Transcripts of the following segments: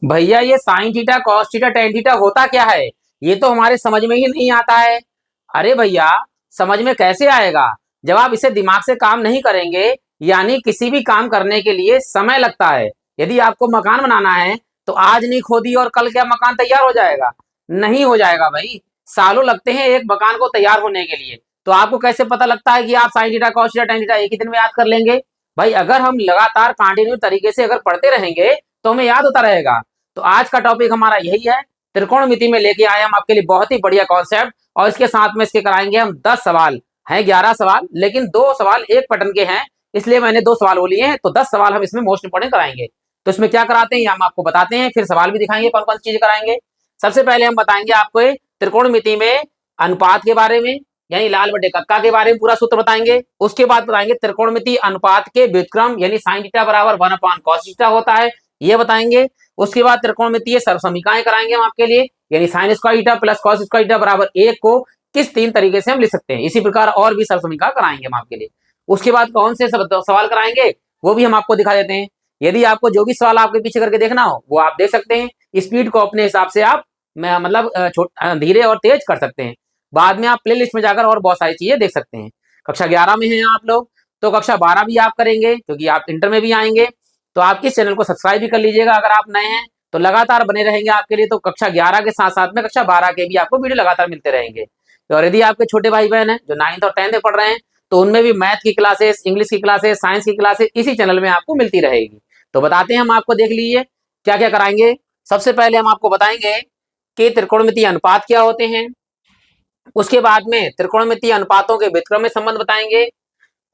भैया ये sine theta cos theta tan theta होता क्या है? ये तो हमारे समझ में ही नहीं आता है। अरे भैया, समझ में कैसे आएगा जब आप इसे दिमाग से काम नहीं करेंगे। यानी किसी भी काम करने के लिए समय लगता है। यदि आपको मकान बनाना है तो आज नहीं खोदी और कल क्या मकान तैयार हो जाएगा? नहीं हो जाएगा भाई। सालों लगते हैं एक मकान को तैयार होने के लिए। तो आपको कैसे पता लगता है कि आप sine theta cos theta tan theta एक ही दिन में याद कर लेंगे? भाई अगर हम लगातार कंटिन्यू तरीके से अगर पढ़ते रहेंगे तो हमें याद होता रहेगा। तो आज का टॉपिक हमारा यही है। त्रिकोणमिति में लेके आए हम आपके लिए बहुत ही बढ़िया कॉन्सेप्ट, और इसके साथ में इसके कराएंगे हम 10 सवाल। हैं 11 सवाल, लेकिन 2 सवाल एक पैटर्न के हैं, इसलिए मैंने 2 सवाल वो लिए हैं। तो 10 सवाल हम इसमें मोस्ट इंपोर्टेंट कराएंगे। तो इसमें क्या कराते हैं हम आपको बताते हैं, फिर सवाल भी दिखाएंगे कौन कौन सी चीजें कराएंगे। सबसे पहले हम बताएंगे आपको त्रिकोणमिति में अनुपात के बारे में, यानी लाल बटे कक्का के बारे में पूरा सूत्र बताएंगे। उसके बाद बताएंगे त्रिकोणमिति अनुपात के व्युत्क्रम, यानी साइन थीटा बराबर 1/cos थीटा होता है, ये बताएंगे। उसके बाद त्रिकोणमितीय सर्वसमीकरण कराएंगे हम आपके लिए, यानी sign square theta plus cos square theta बराबर 1 को किस 3 तरीके से हम लिख सकते हैं। इसी प्रकार और भी सर्वसमीकरण कराएंगे हम आपके लिए। उसके बाद कौन से सवाल कराएंगे वो भी हम आपको दिखा देते हैं। यदि आपको जो भी सवाल आपके पीछे करके देखना हो वो आप देख सकते हैं। स्पीड को अपने हिसाब से आप मतलब धीरे और तेज कर सकते हैं। बाद में आप प्ले लिस्ट में जाकर और बहुत सारी चीजें देख सकते हैं। कक्षा 11 में हैं आप लोग, तो कक्षा 12 भी आप करेंगे क्योंकि आप इंटर में भी आएंगे। तो आप इस चैनल को सब्सक्राइब भी कर लीजिएगा अगर आप नए हैं, तो लगातार बने रहेंगे आपके लिए। तो कक्षा 11 के साथ साथ में कक्षा 12 के भी आपको वीडियो लगातार मिलते रहेंगे। और यदि आपके छोटे भाई बहन हैं जो 9th और 10th में पढ़ रहे हैं, तो उनमें भी मैथ की क्लासेस, इंग्लिश की क्लासेस, साइंस की क्लासेस इसी चैनल में आपको मिलती रहेगी। तो बताते हैं हम आपको, देख लीजिए क्या क्या कराएंगे। सबसे पहले हम आपको बताएंगे कि त्रिकोणमितीय अनुपात क्या होते हैं। उसके बाद में त्रिकोणमितीय अनुपातों के व्युत्क्रम में संबंध बताएंगे।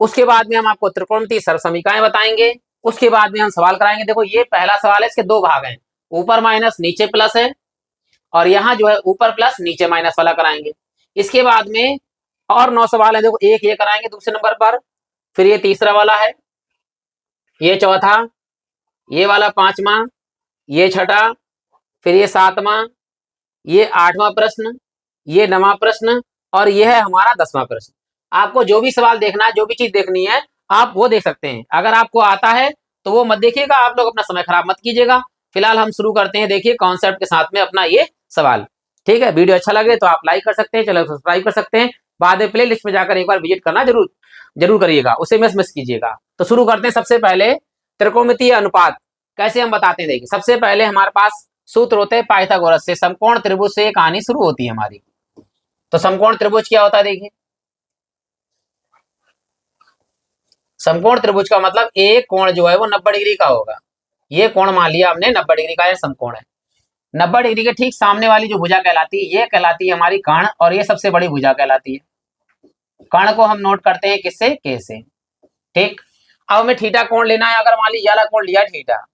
उसके बाद में हम आपको त्रिकोणमितीय सर्वसमीकरण बताएंगे। उसके बाद में हम सवाल कराएंगे। देखो ये पहला सवाल है, इसके 2 भाग हैं, ऊपर माइनस नीचे प्लस है, और यहाँ जो है ऊपर प्लस नीचे माइनस वाला कराएंगे। इसके बाद में और 9 सवाल है। देखो एक ये कराएंगे दूसरे नंबर पर, फिर ये तीसरा वाला है, ये चौथा, ये वाला 5वां, ये छठा, फिर ये 7वां, ये 8वां प्रश्न, ये 9वां प्रश्न, और ये है हमारा 10वां प्रश्न। आपको जो भी सवाल देखना है, जो भी चीज देखनी है, आप वो देख सकते हैं। अगर आपको आता है तो वो मत देखिएगा, आप लोग अपना समय खराब मत कीजिएगा। फिलहाल हम शुरू करते हैं, देखिए कॉन्सेप्ट के साथ में अपना ये सवाल। ठीक है, वीडियो अच्छा लगे तो आप लाइक कर सकते हैं, चैनल सब्सक्राइब कर सकते हैं। बाद में प्ले लिस्ट में जाकर एक बार विजिट करना जरूर जरूर करिएगा, उसे मिस कीजिएगा। तो शुरू करते हैं। सबसे पहले त्रिकोणमितीय अनुपात कैसे हम बताते हैं। देखिए सबसे पहले हमारे पास सूत्र होते हैं पाइथागोरस से। समकोण त्रिभुज से कहानी शुरू होती है हमारी। तो समकोण त्रिभुज क्या होता है, देखिए समकोण त्रिभुज का मतलब एक कोण जो है वो 90 डिग्री का होगा। ये कोण मान लिया हमने 90 डिग्री का, समकोण है। 90 डिग्री के ठीक सामने वाली जो भुजा कहलाती है, ये कहलाती है हमारी कर्ण, और ये सबसे बड़ी भुजा कहलाती है। कर्ण को हम नोट करते हैं किससे, के से। ठीक, अब हमें थीटा कोण लेना है। अगर मान लीजिए वाला कोण लिया थीटा,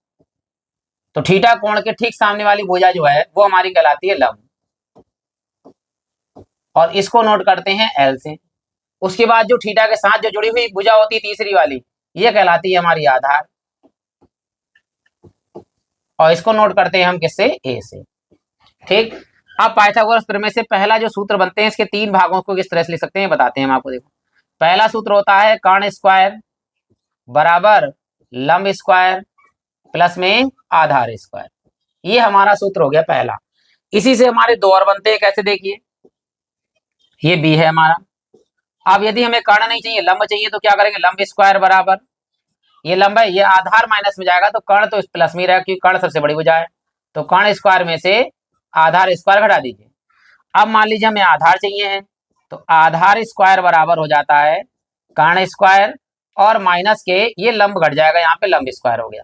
तो थीटा कोण के ठीक सामने वाली भुजा जो है वो हमारी कहलाती है लंब, और इसको नोट करते हैं एल से। उसके बाद जो थीटा के साथ जो जुड़ी हुई भुजा होती है तीसरी वाली, ये कहलाती है हमारी आधार, और इसको नोट करते हैं हम किससे, ए से। ठीक, अब पाइथागोरस प्रमेय से पहला जो सूत्र बनते हैं, इसके 3 भागों को किस तरह से लिख सकते हैं बताते हैं हम आपको। देखो पहला सूत्र होता है कर्ण स्क्वायर बराबर लंब स्क्वायर प्लस में आधार स्क्वायर। ये हमारा सूत्र हो गया पहला। इसी से हमारे 2 और बनते हैं, कैसे देखिए, ये बी है हमारा। अब यदि हमें कर्ण नहीं चाहिए, लंब चाहिए, तो क्या करेंगे, लंब स्क्वायर बराबर, ये लंब है, ये आधार माइनस में जाएगा तो कर्ण तो प्लस में रहेगा क्योंकि कर्ण सबसे बड़ी भुजा है। तो कर्ण स्क्वायर में से आधार स्क्वायर घटा दीजिए। अब मान लीजिए हमें आधार चाहिए है, तो आधार स्क्वायर बराबर हो जाता है कर्ण स्क्वायर, और माइनस के ये लंब घट जाएगा, यहाँ पे लंब स्क्वायर हो गया।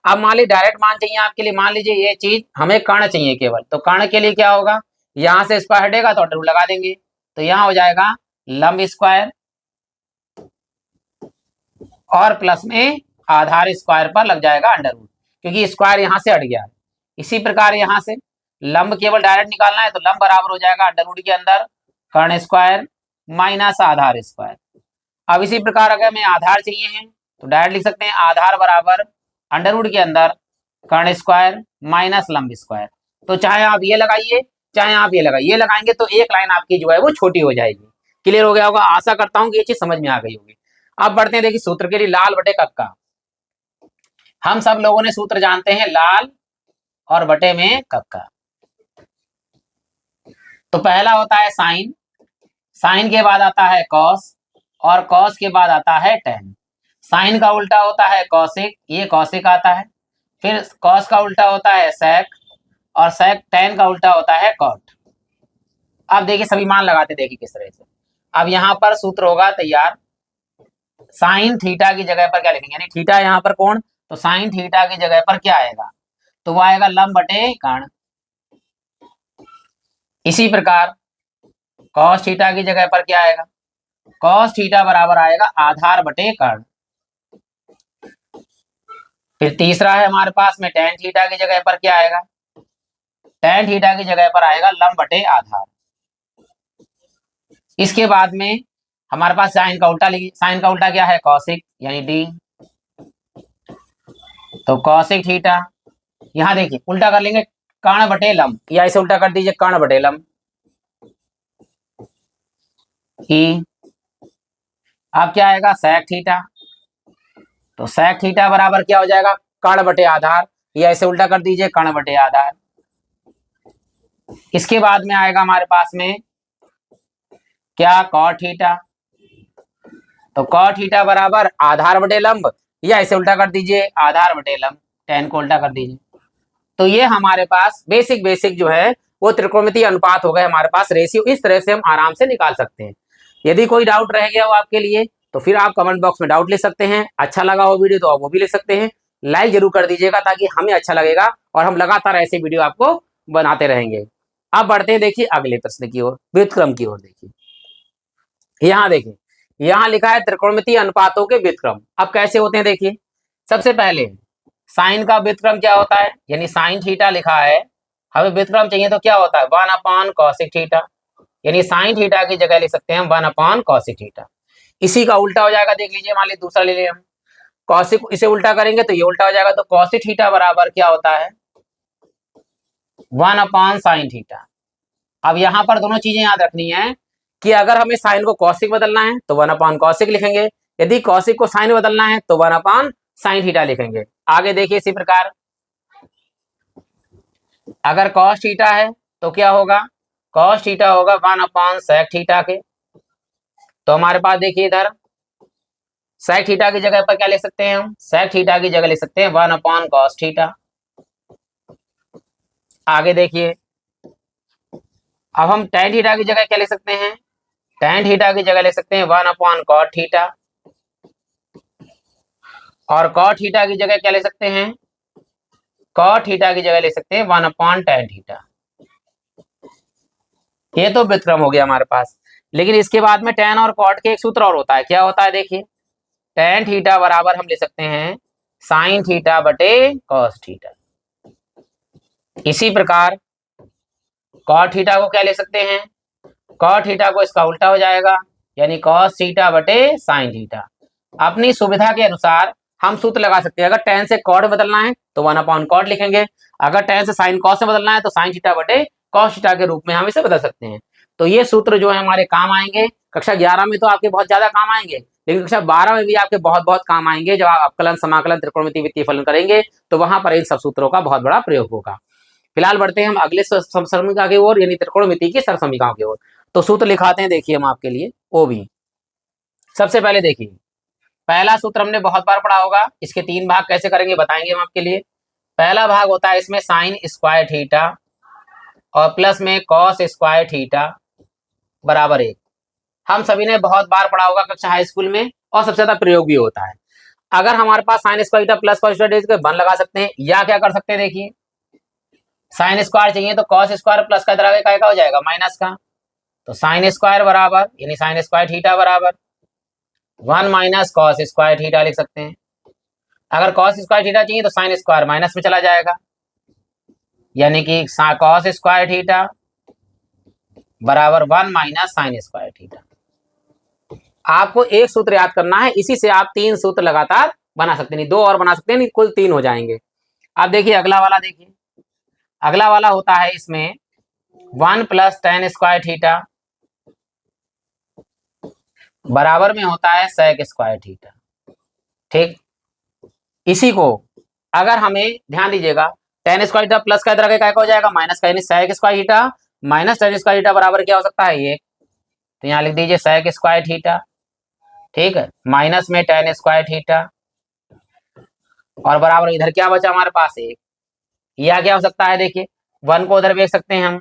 अब मान लीजिए डायरेक्ट मान चाहिए आपके लिए, मान लीजिए ये चीज हमें कर्ण चाहिए केवल, तो कर्ण के लिए क्या होगा, यहाँ से स्क्वायर हटेगा तो अंडर रूट लगा देंगे, तो यहाँ हो जाएगा लंब स्क्वायर और प्लस में आधार स्क्वायर पर लग जाएगा अंडर रूट, क्योंकि स्क्वायर यहाँ से हट गया। इसी प्रकार यहाँ से लंब केवल डायरेक्ट निकालना है, तो लंब बराबर हो जाएगा अंडर रूट के अंदर कर्ण स्क्वायर माइनस आधार स्क्वायर। अब इसी प्रकार अगर हमें आधार चाहिए है तो डायरेक्ट लिख सकते हैं आधार बराबर अंडर रूट के अंदर कर्ण स्क्वायर माइनस लंब स्क्वायर। तो चाहे आप ये लगाइए चाहे आप ये लगाइए, ये लगाएंगे तो एक लाइन आपकी जो है वो छोटी हो जाएगी। क्लियर हो गया होगा, आशा करता हूँ कि ये चीज समझ में आ गई होगी। अब बढ़ते हैं, देखिए सूत्र के लिए लाल बटे कक्का। हम सब लोगों ने सूत्र जानते हैं, लाल और बटे में कब का। तो पहला होता है साइन, साइन के बाद आता है कॉस, और कॉस के बाद आता है टेन। साइन का उल्टा होता है कॉसिक, ये कॉसिक आता है। फिर कॉस का उल्टा होता है सेक, और सेक टेन का उल्टा होता है कॉट। अब देखिए सभी मान लगाते, देखिए किस तरह से। अब यहाँ पर सूत्र होगा तैयार, साइन थीटा की जगह पर क्या लिखेंगे, यानी थीटा यहाँ पर कोण, तो साइन थीटा की जगह पर क्या आएगा, तो वो आएगा लंब बटे कर्ण। इसी प्रकार कॉस थीटा की जगह पर क्या आएगा, कॉस थीटा बराबर आएगा आधार बटे कर्ण। फिर तीसरा है हमारे पास में टेन थीटा की जगह पर क्या आएगा, टेन थीटा की जगह पर आएगा लंब बटे आधार। इसके बाद में हमारे पास साइन का उल्टा लिखिए, साइन का उल्टा क्या है कॉसिक, यानी डी, तो कॉसिक थीटा। यहां देखिए उल्टा कर लेंगे कर्ण बटे लंब, या इसे उल्टा कर दीजिए कर्ण बटे लंब ई। अब क्या आएगा सेक थीटा, तो सेक थीटा बराबर क्या हो जाएगा कर्ण बटे आधार, या इसे उल्टा कर दीजिए कर्ण बटे आधार। इसके बाद में आएगा हमारे पास में क्या कॉट थीटा, तो कॉट थीटा बराबर आधार बटे लंब, या इसे उल्टा कर दीजिए आधार बटे लंब, टेन को उल्टा कर दीजिए। तो ये हमारे पास बेसिक जो है वो त्रिकोणमितीय अनुपात हो गए हमारे पास, रेशियो। इस तरह से हम आराम से निकाल सकते हैं। यदि कोई डाउट रह गया हो आपके लिए तो फिर आप कमेंट बॉक्स में डाउट लिख सकते हैं। अच्छा लगा हो वीडियो तो आप वो भी लिख सकते हैं। लाइक जरूर कर दीजिएगा ताकि हमें अच्छा लगेगा और हम लगातार ऐसे वीडियो आपको बनाते रहेंगे। अब बढ़ते हैं देखिए अगले प्रश्न की ओर, व्युत्क्रम की ओर। देखिए यहाँ देखिए, यहाँ लिखा है त्रिकोणमितीय अनुपातों के व्युत्क्रम। अब कैसे होते हैं देखिए, सबसे पहले साइन का व्युत्क्रम क्या होता है, यानी साइन थीटा लिखा है, हमें व्युत्क्रम चाहिए तो क्या होता है 1 कॉसिक थीटा, यानी साइन थीटा की जगह लिख सकते हैं हम 1 कॉसिक थीटा। इसी का उल्टा हो जाएगा, देख लीजिए मान लीजिए दूसरा ले लिया हम कॉसिक, इसे उल्टा करेंगे तो ये उल्टा हो जाएगा, तो कॉसिक थीटा बराबर क्या होता है 1 साइन थीटा। अब यहाँ पर दोनों चीजें याद रखनी है कि अगर हमें साइन को कॉसिक बदलना है तो 1 कॉसिक लिखेंगे, यदि कॉसिक को साइन बदलना है तो 1 साइन थीटा लिखेंगे। आगे देखिए इसी प्रकार अगर कॉस थीटा है तो क्या होगा, कॉस थीटा होगा 1 सेक थीटा के। तो हमारे पास देखिए इधर सेक थीटा की जगह पर क्या लिख सकते हैं हम, सेक थीटा की जगह लिख सकते हैं 1 कॉस थीटा। आगे देखिए अब हम tan थीटा की जगह क्या लिख सकते हैं, tan थीटा की जगह लिख सकते हैं 1 कॉट थीटा, और कॉट थीटा की जगह क्या लिख सकते हैं, कॉट थीटा की जगह लिख सकते हैं 1 tan थीटा। ये तो व्युत्क्रम हो गया हमारे पास। लेकिन इसके बाद में tan और कॉट के एक सूत्र और होता है, क्या होता है देखिए, tan थीटा बराबर हम लिख सकते हैं साइन थीटा बटे कॉस थीटा। इसी प्रकार कॉट थीटा को क्या लिख सकते हैं, कॉट थीटा को इसका उल्टा हो जाएगा, यानी कॉस थीटा बटे साइन थीटा। अपनी सुविधा के अनुसार हम सूत्र लगा सकते हैं, अगर tan से कॉट बदलना है तो 1 कॉट लिखेंगे, अगर tan से साइन कॉस में बदलना है तो साइन थीटा बटे कॉस थीटा के रूप में हम इसे बदल सकते हैं। तो ये सूत्र जो है हमारे काम आएंगे। कक्षा 11 में तो आपके बहुत ज्यादा काम आएंगे, लेकिन कक्षा 12 में भी आपके बहुत बहुत काम आएंगे। जब आप अवकलन समाकलन त्रिकोणमिति वित्तीय फलन करेंगे तो वहां पर इन सब सूत्रों का बहुत बड़ा प्रयोग होगा। फिलहाल बढ़ते हैं हम अगले सरसमीका की ओर, यानी त्रिकोणमिति की सरसमीकाओं की ओर। तो सूत्र लिखाते हैं देखिए हम आपके लिए वो भी। सबसे पहले देखिए पहला सूत्र हमने बहुत बार पढ़ा होगा, इसके 3 भाग कैसे करेंगे बताएंगे हम आपके लिए। पहला भाग होता है इसमें साइन स्क्वायर थीटा और प्लस में कॉस स्क्वायर थीटा बराबर 1। हम सभी ने बहुत बार पढ़ा होगा कक्षा हाई स्कूल में, और सबसे ज्यादा प्रयोग भी होता है। अगर हमारे पास sine square theta plus cos square one लगा सकते हैं, या क्या कर सकते हैं देखिए साइन स्क्वायर चाहिए तो कॉस स्क्वायर प्लस का इधर का हो जाएगा माइनस का, तो साइन स्क्वायर बराबर यानी साइन स्क्वायर थीटा बराबर 1 कॉस स्क्वायर थीटा लिख सकते हैं। अगर कॉस स्क्वायर थीटा चाहिए तो साइन स्क्वायर माइनस में चला जाएगा, यानी कि कॉस स्क्वायर थीटा बराबर 1 साइन स्क्वायर थीटा। आपको एक सूत्र याद करना है, इसी से आप 3 सूत्र लगातार बना सकते हैं, 2 और बना सकते हैं, कुल 3 हो जाएंगे। अब देखिए अगला वाला, देखिए अगला वाला होता है इसमें 1 प्लस tan स्क्वायर थीटा बराबर में होता है सेक स्क्वायर थीटा। ठीक, इसी को अगर हमें ध्यान दीजिएगा टेन स्क्वायर थीटा प्लस का इधर आगे क्या हो जाएगा माइनस का, यानी sec square theta minus tan square theta बराबर क्या हो सकता है ये, तो यहाँ लिख दीजिए सेक स्क्वायर थीटा, ठीक है, माइनस में टेन स्क्वायर थीटा और बराबर इधर क्या बचा हमारे पास एक, यह क्या हो सकता है देखिए, वन को उधर भेज सकते हैं हम,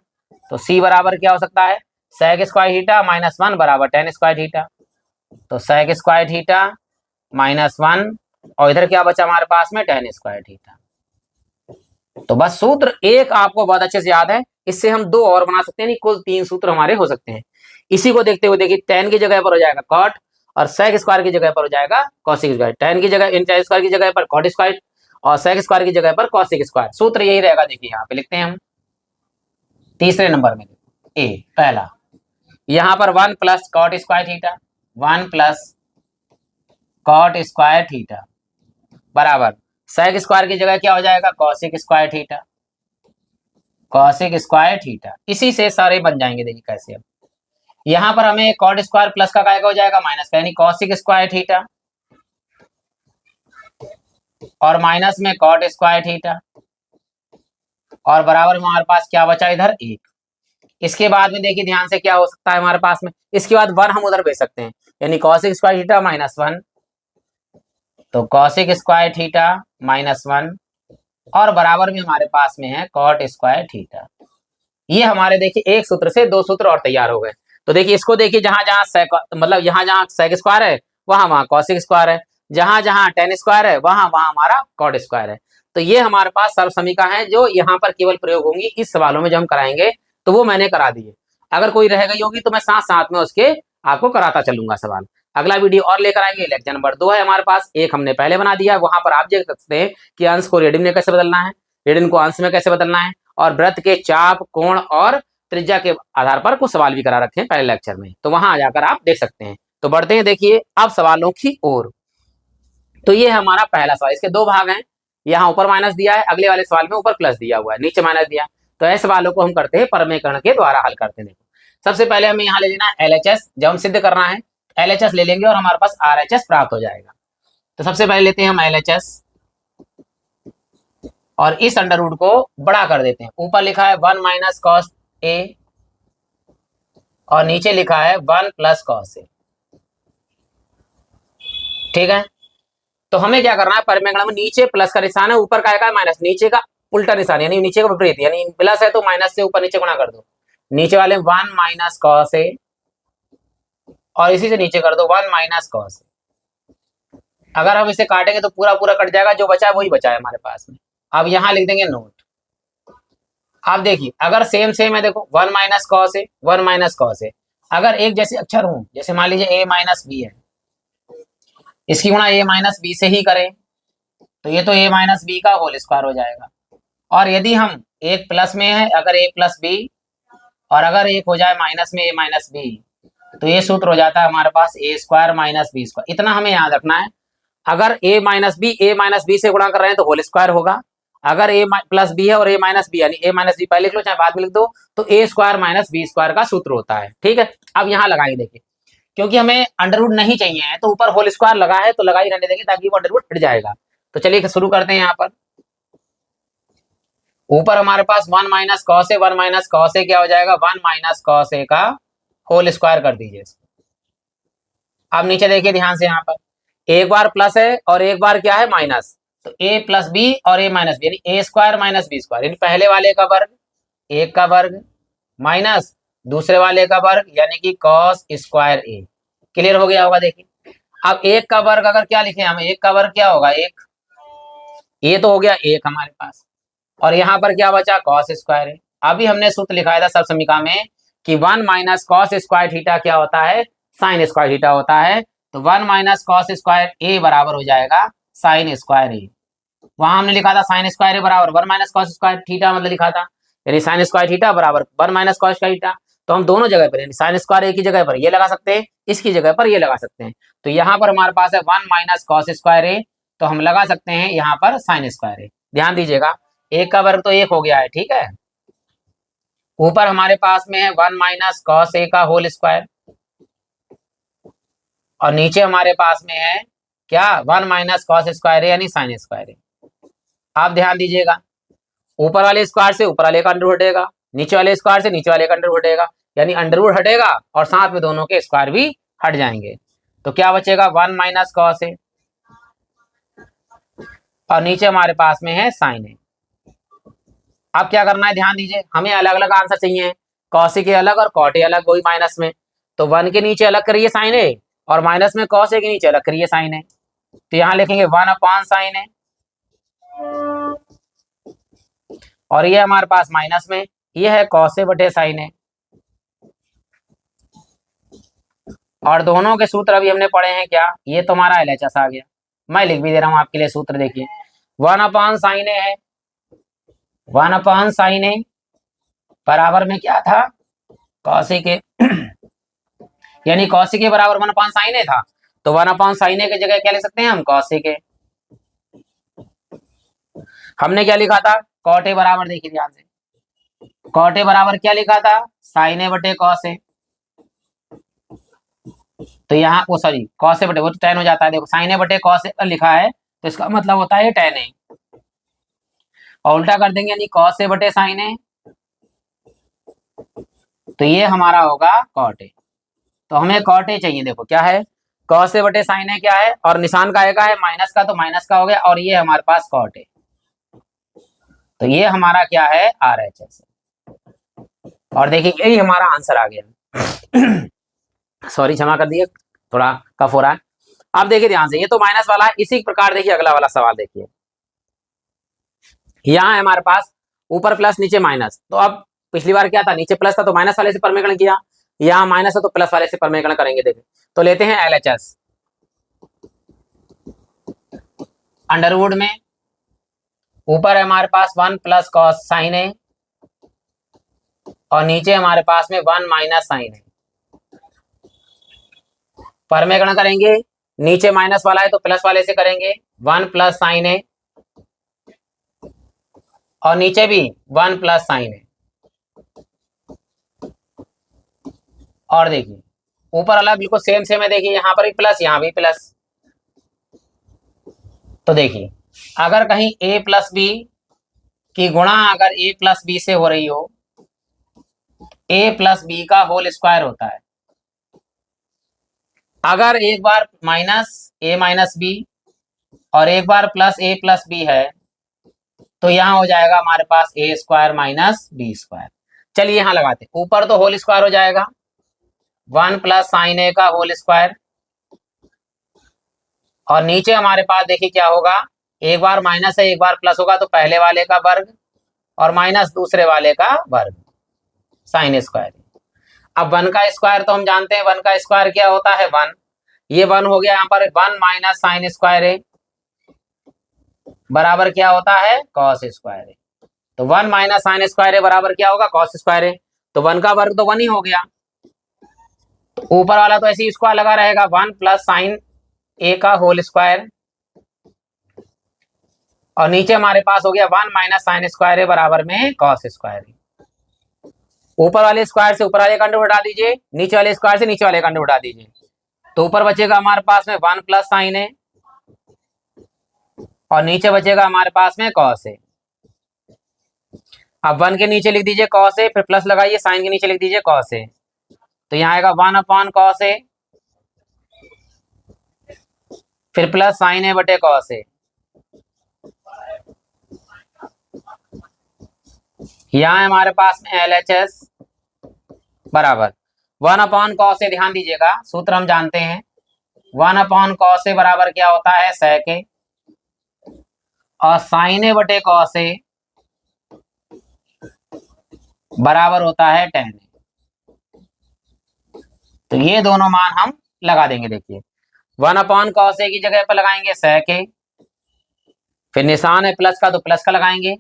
तो सी बराबर क्या हो सकता है sec square theta minus one बराबर टेन स्क्वायर थीटा, तो sec square theta minus one और इधर क्या बचा हमारे पास में टेन स्क्वायर थीटा। तो बस सूत्र एक आपको बहुत अच्छे से याद है, इससे हम दो और बना सकते हैं, कुल तीन सूत्र हमारे हो सकते हैं। इसी को देखते हुए देखिए टेन की जगह पर हो जाएगा कॉट और सेक स्क्वायर की जगह पर हो जाएगा कॉसिक स्क्वायर, टेन की जगह इन टेन स्क्वायर की जगह पर कॉट स्क्वायर और सेक स्क्वायर की जगह पर कॉसिक स्क्वायर, सूत्र यही रहेगा। देखिए यहाँ पे लिखते हैं हम तीसरे नंबर में ए पहला, यहाँ पर one plus cot square theta, one plus cot square theta बराबर सेक स्क्वायर की जगह क्या हो जाएगा cosec square theta, cosec square theta, इसी से सारे बन जाएंगे। देखिए कैसे, अब यहाँ पर हमें कॉट स्क्वायर प्लस का क्या हो जाएगा माइनस का, यानी कॉसिक स्क्वायर थीटा और माइनस में कॉट स्क्वायर थीटा और बराबर में हमारे पास क्या बचा इधर एक। इसके बाद में देखिए ध्यान से क्या हो सकता है हमारे पास में, इसके बाद वन हम उधर भेज सकते हैं, यानी cosec square theta minus one, तो cosec square theta minus one और बराबर में हमारे पास में है कॉट स्क्वायर थीटा। ये हमारे देखिए एक सूत्र से दो सूत्र और तैयार हो गए। तो देखिए इसको देखिए जहां जहां सेक मतलब यहाँ जहां सेक स्क्वायर है वहां वहां कॉसिक स्क्वायर है, जहां जहां टेन स्क्वायर है वहां वहां हमारा कॉट स्क्वायर है। तो ये हमारे पास सर्व समीका है जो यहाँ पर केवल प्रयोग होंगी इस सवालों में जो हम कराएंगे, तो वो मैंने करा दिए। अगर कोई रह गई होगी तो मैं साथ साथ में उसके आपको कराता चलूंगा सवाल। अगला वीडियो और लेकर आएंगे, लेक्चर नंबर 2 है हमारे पास, एक हमने पहले बना दिया है, वहां पर आप देख सकते हैं कि अंश को रेडियन में कैसे बदलना है, रेडियन को अंश में कैसे बदलना है, और वृत्त के चाप कोण और त्रिज्या के आधार पर कुछ सवाल भी करा रखे हैं पहले लेक्चर में, तो वहां जाकर आप देख सकते हैं। तो बढ़ते हैं देखिए अब सवालों की ओर। तो ये है हमारा पहला सवाल, इसके दो भाग हैं, यहाँ ऊपर माइनस दिया है, अगले वाले सवाल में ऊपर प्लस दिया हुआ है, नीचे माइनस दिया। तो ऐसे सवालों को हम करते हैं परमीकरण के द्वारा हल करते हैं। देखो सबसे पहले हमें यहाँ ले लेना है LHS, जब हम सिद्ध करना है LHS ले लेंगे और हमारे पास RHS प्राप्त हो जाएगा। तो सबसे पहले लेते हैं हम LHS और इस अंडर रूट को बड़ा कर देते हैं, ऊपर लिखा है वन माइनस कॉस ए और नीचे लिखा है वन प्लस कॉस ए, ठीक है। तो हमें क्या करना है परिमेय में नीचे प्लस का निशान है, ऊपर का है माइनस, नीचे का उल्टा निशान यानी नीचे का विपरीत, यानी प्लस है तो माइनस से ऊपर नीचे गुणा कर दो, नीचे वाले वन माइनस कॉस ए और इसी से नीचे कर दो वन माइनस कॉस ए। अगर हम इसे काटेंगे तो पूरा पूरा कट जाएगा, जो बचा है वही बचा है हमारे पास में। अब यहाँ लिख देंगे नोट। आप देखिए अगर सेम सेम है, देखो one minus cos A one minus cos A, अगर एक जैसे अक्षर हो, जैसे मान लीजिए ए माइनस बी है, इसकी गुणा ए माइनस बी से ही करें तो ये तो ए माइनस बी का होल स्क्वायर हो जाएगा। और यदि हम एक प्लस में है, अगर ए प्लस बी और अगर एक हो जाए माइनस में ए माइनस बी, तो ये सूत्र हो जाता है हमारे पास ए स्क्वायर माइनस बी स्क्वायर। इतना हमें याद रखना है, अगर ए माइनस बी से गुणा कर रहे हैं तो होल स्क्वायर होगा, अगर ए प्लस बी है और ए माइनस बी यानी ए माइनस बी पहले लिख लो चाहे बाद में लिख दो, तो ए स्क्वायर माइनस बी स्क्वायर का सूत्र होता है, ठीक है। अब यहाँ लगाएंगे देखिए, क्योंकि हमें अंडरवुड नहीं चाहिए है तो ऊपर होल स्क्वायर लगा है तो लगा ही रहने देंगे ताकि वो अंडरवुड हट जाएगा। तो चलिए शुरू करते हैं। यहाँ पर ऊपर हमारे पास वन माइनस कॉस ए क्या हो जाएगा वन माइनस कॉस ए का होल स्क्वायर कर दीजिए। अब नीचे देखिए ध्यान से, यहाँ पर एक बार प्लस है और एक बार क्या है माइनस, तो ए प्लस बी और ए माइनस बी यानी ए स्क्वायर माइनस बी स्क्वायर, यानी पहले वाले का वर्ग एक का वर्ग माइनस दूसरे वाले का वर्ग यानी कि कॉस स्क्वायर ए। क्लियर हो गया होगा। देखिए अब एक का वर्ग अगर क्या लिखे हम, एक का वर्ग क्या होगा एक, ये तो हो गया एक हमारे पास, और यहाँ पर क्या बचा कॉस स्क्वायर है। अभी हमने सूत्र लिखाया था सब समीकरण में कि one minus cos square theta क्या होता है साइन स्क्वायर थीटा होता है, तो one minus cos square A बराबर हो जाएगा साइन स्क्वायर ए। वहां हमने लिखा था साइन स्क्वायर ए बराबर one minus cos square theta मतलब लिखा था, यानी साइन स्क्वायर थीटा बराबर one minus cos square theta. तो हम दोनों जगह पर यानी साइन स्क्वायर ए की जगह पर ये लगा सकते हैं, इसकी जगह पर ये लगा सकते हैं। तो यहाँ पर हमारे पास है वन माइनस कॉस स्क्वायर ए, तो हम लगा सकते हैं यहाँ पर साइन स्क्वायर ए। ध्यान दीजिएगा एक का वर्ग तो एक हो गया है, ठीक है। ऊपर हमारे पास में है वन माइनस कॉस ए का होल स्क्वायर और नीचे हमारे पास में है क्या वन माइनस कॉस स्क्वायर ए यानी साइन स्क्वायर ए। आप ध्यान दीजिएगा ऊपर वाले स्क्वायर से ऊपर वाले का अंडरवुड हटेगा, नीचे वाले स्क्वायर से नीचे वाले का अंडरवुड हटेगा, यानी अंडरवुड हटेगा और साथ में दोनों के स्क्वायर भी हट जाएंगे। तो क्या बचेगा 1 माइनस कॉस ए, और नीचे हमारे पास में है साइन ए। अब क्या करना है ध्यान दीजिए, हमें अलग अलग आंसर चाहिए, कॉस ए के अलग और कॉट ए अलग, वही माइनस में। तो 1 के नीचे अलग करिए साइन ए और माइनस में कॉस ए के नीचे अलग करिए साइन ए। तो यहाँ लिखेंगे 1 अपॉन साइन ए, और ये हमारे पास माइनस में ये है कॉस ए बटे साइन ए। और दोनों के सूत्र अभी हमने पढ़े हैं क्या, ये तो हमारा एलएचएस आ गया। मैं लिख भी दे रहा हूं आपके लिए सूत्र, देखिए 1 अपॉन साइन ए है, 1 अपॉन साइन ए बराबर में क्या था, कॉस ए के यानी कॉस ए के बराबर 1 अपॉन साइन ए था, तो 1 अपॉन साइन ए की जगह क्या लिख सकते हैं हम, कॉस ए के। हमने क्या लिखा था, कॉट ए बराबर, देखिए ध्यान से, कॉट ए बराबर क्या लिखा था, साइन ए बटे कॉस ए। तो यहाँ वो सॉरी कॉस ए बटे, वो तो टेन हो जाता है, देखो साइन ए बटे कॉस ए लिखा है तो इसका मतलब होता है टेन ए, और उल्टा कर देंगे यानी कॉस ए बटे साइन ए, तो ये हमारा होगा कॉट ए। तो हमें कॉट ए चाहिए, देखो क्या है, कॉस ए बटे साइन ए क्या है, और निशान का है माइनस का, तो माइनस का हो गया, और ये हमारे पास कॉट ए। तो ये हमारा क्या है, आरएचएस। और देखिए यही हमारा आंसर आ गया सॉरी क्षमा कर दिए, थोड़ा कफ हो रहा है। अब देखिए ध्यान से, ये तो माइनस वाला है, इसी प्रकार देखिए अगला वाला सवाल देखिए, यहाँ है हमारे पास ऊपर प्लस नीचे माइनस। तो अब पिछली बार क्या था, नीचे प्लस था तो माइनस वाले से परमेकरण किया, यहाँ माइनस है तो प्लस वाले से परमेकरण करेंगे। देखिए तो लेते हैं एलएचएस, अंडरवुड में ऊपर है हमारे पास 1 प्लस कॉस साइन ए, और नीचे हमारे पास में 1 माइनस साइन ए। परमेकरण करेंगे, नीचे माइनस वाला है तो प्लस वाले से करेंगे, 1 प्लस साइन ए, और नीचे भी 1 प्लस साइन ए। और देखिए ऊपर वाला बिल्कुल सेम सेम है, देखिए यहाँ पर भी प्लस यहाँ भी प्लस। तो देखिए अगर कहीं a प्लस बी की गुणा अगर a प्लस बी से हो रही हो, a प्लस बी का होल स्क्वायर होता है। अगर एक बार माइनस a माइनस बी और एक बार प्लस a प्लस बी है, तो यहाँ हो जाएगा हमारे पास a square minus B square. चलिए यहाँ लगाते, ऊपर तो होल स्क्वायर हो जाएगा 1 प्लस साइन ए का होल स्क्वायर, और नीचे हमारे पास देखिए क्या होगा, एक बार माइनस है एक बार प्लस होगा, तो पहले वाले का वर्ग और माइनस दूसरे वाले का वर्ग, साइन स्क्वायर। अब 1 का स्क्वायर तो हम जानते हैं, 1 का स्क्वायर क्या होता है 1, ये 1 हो गया, यहाँ पर 1 माइनस साइन स्क्वायर है बराबर क्या होता है, कॉस स्क्वायर है। तो 1 माइनस साइन स्क्वायर है बराबर क्या होगा, कॉस स्क्वायर है। तो 1 का वर्ग तो 1 ही हो गया, ऊपर वाला तो ऐसे ही स्क्वायर लगा रहेगा, 1 प्लस साइन ए का होल स्क्वायर, और नीचे हमारे पास हो गया 1 माइनस साइन स्क्वायर है बराबर में कॉस स्क्वायर है। ऊपर वाले स्क्वायर से ऊपर वाले का अंडर हटा दीजिए, नीचे वाले स्क्वायर से नीचे वाले का अंडर हटा दीजिए, तो ऊपर बचेगा हमारे पास में 1 प्लस साइन है, और नीचे बचेगा हमारे पास में कॉस है। अब 1 के नीचे लिख दीजिए कॉस है, फिर प्लस लगाइए, साइन के नीचे लिख दीजिए कॉस है, तो यहाँ आएगा 1 अपॉन कॉस है, फिर प्लस साइन है बटे कॉस है। यहाँ हमारे पास में एलएचएस बराबर 1 अपॉन कॉस ए, ध्यान दीजिएगा सूत्र हम जानते हैं, 1 अपॉन कॉस ए बराबर क्या होता है सेक ए, और साइन ए बटे कॉस ए बराबर होता है टेन ए। तो ये दोनों मान हम लगा देंगे, देखिए 1 अपॉन कॉस ए की जगह पर लगाएंगे सेक ए, फिर निशान है प्लस का तो प्लस का लगाएंगे,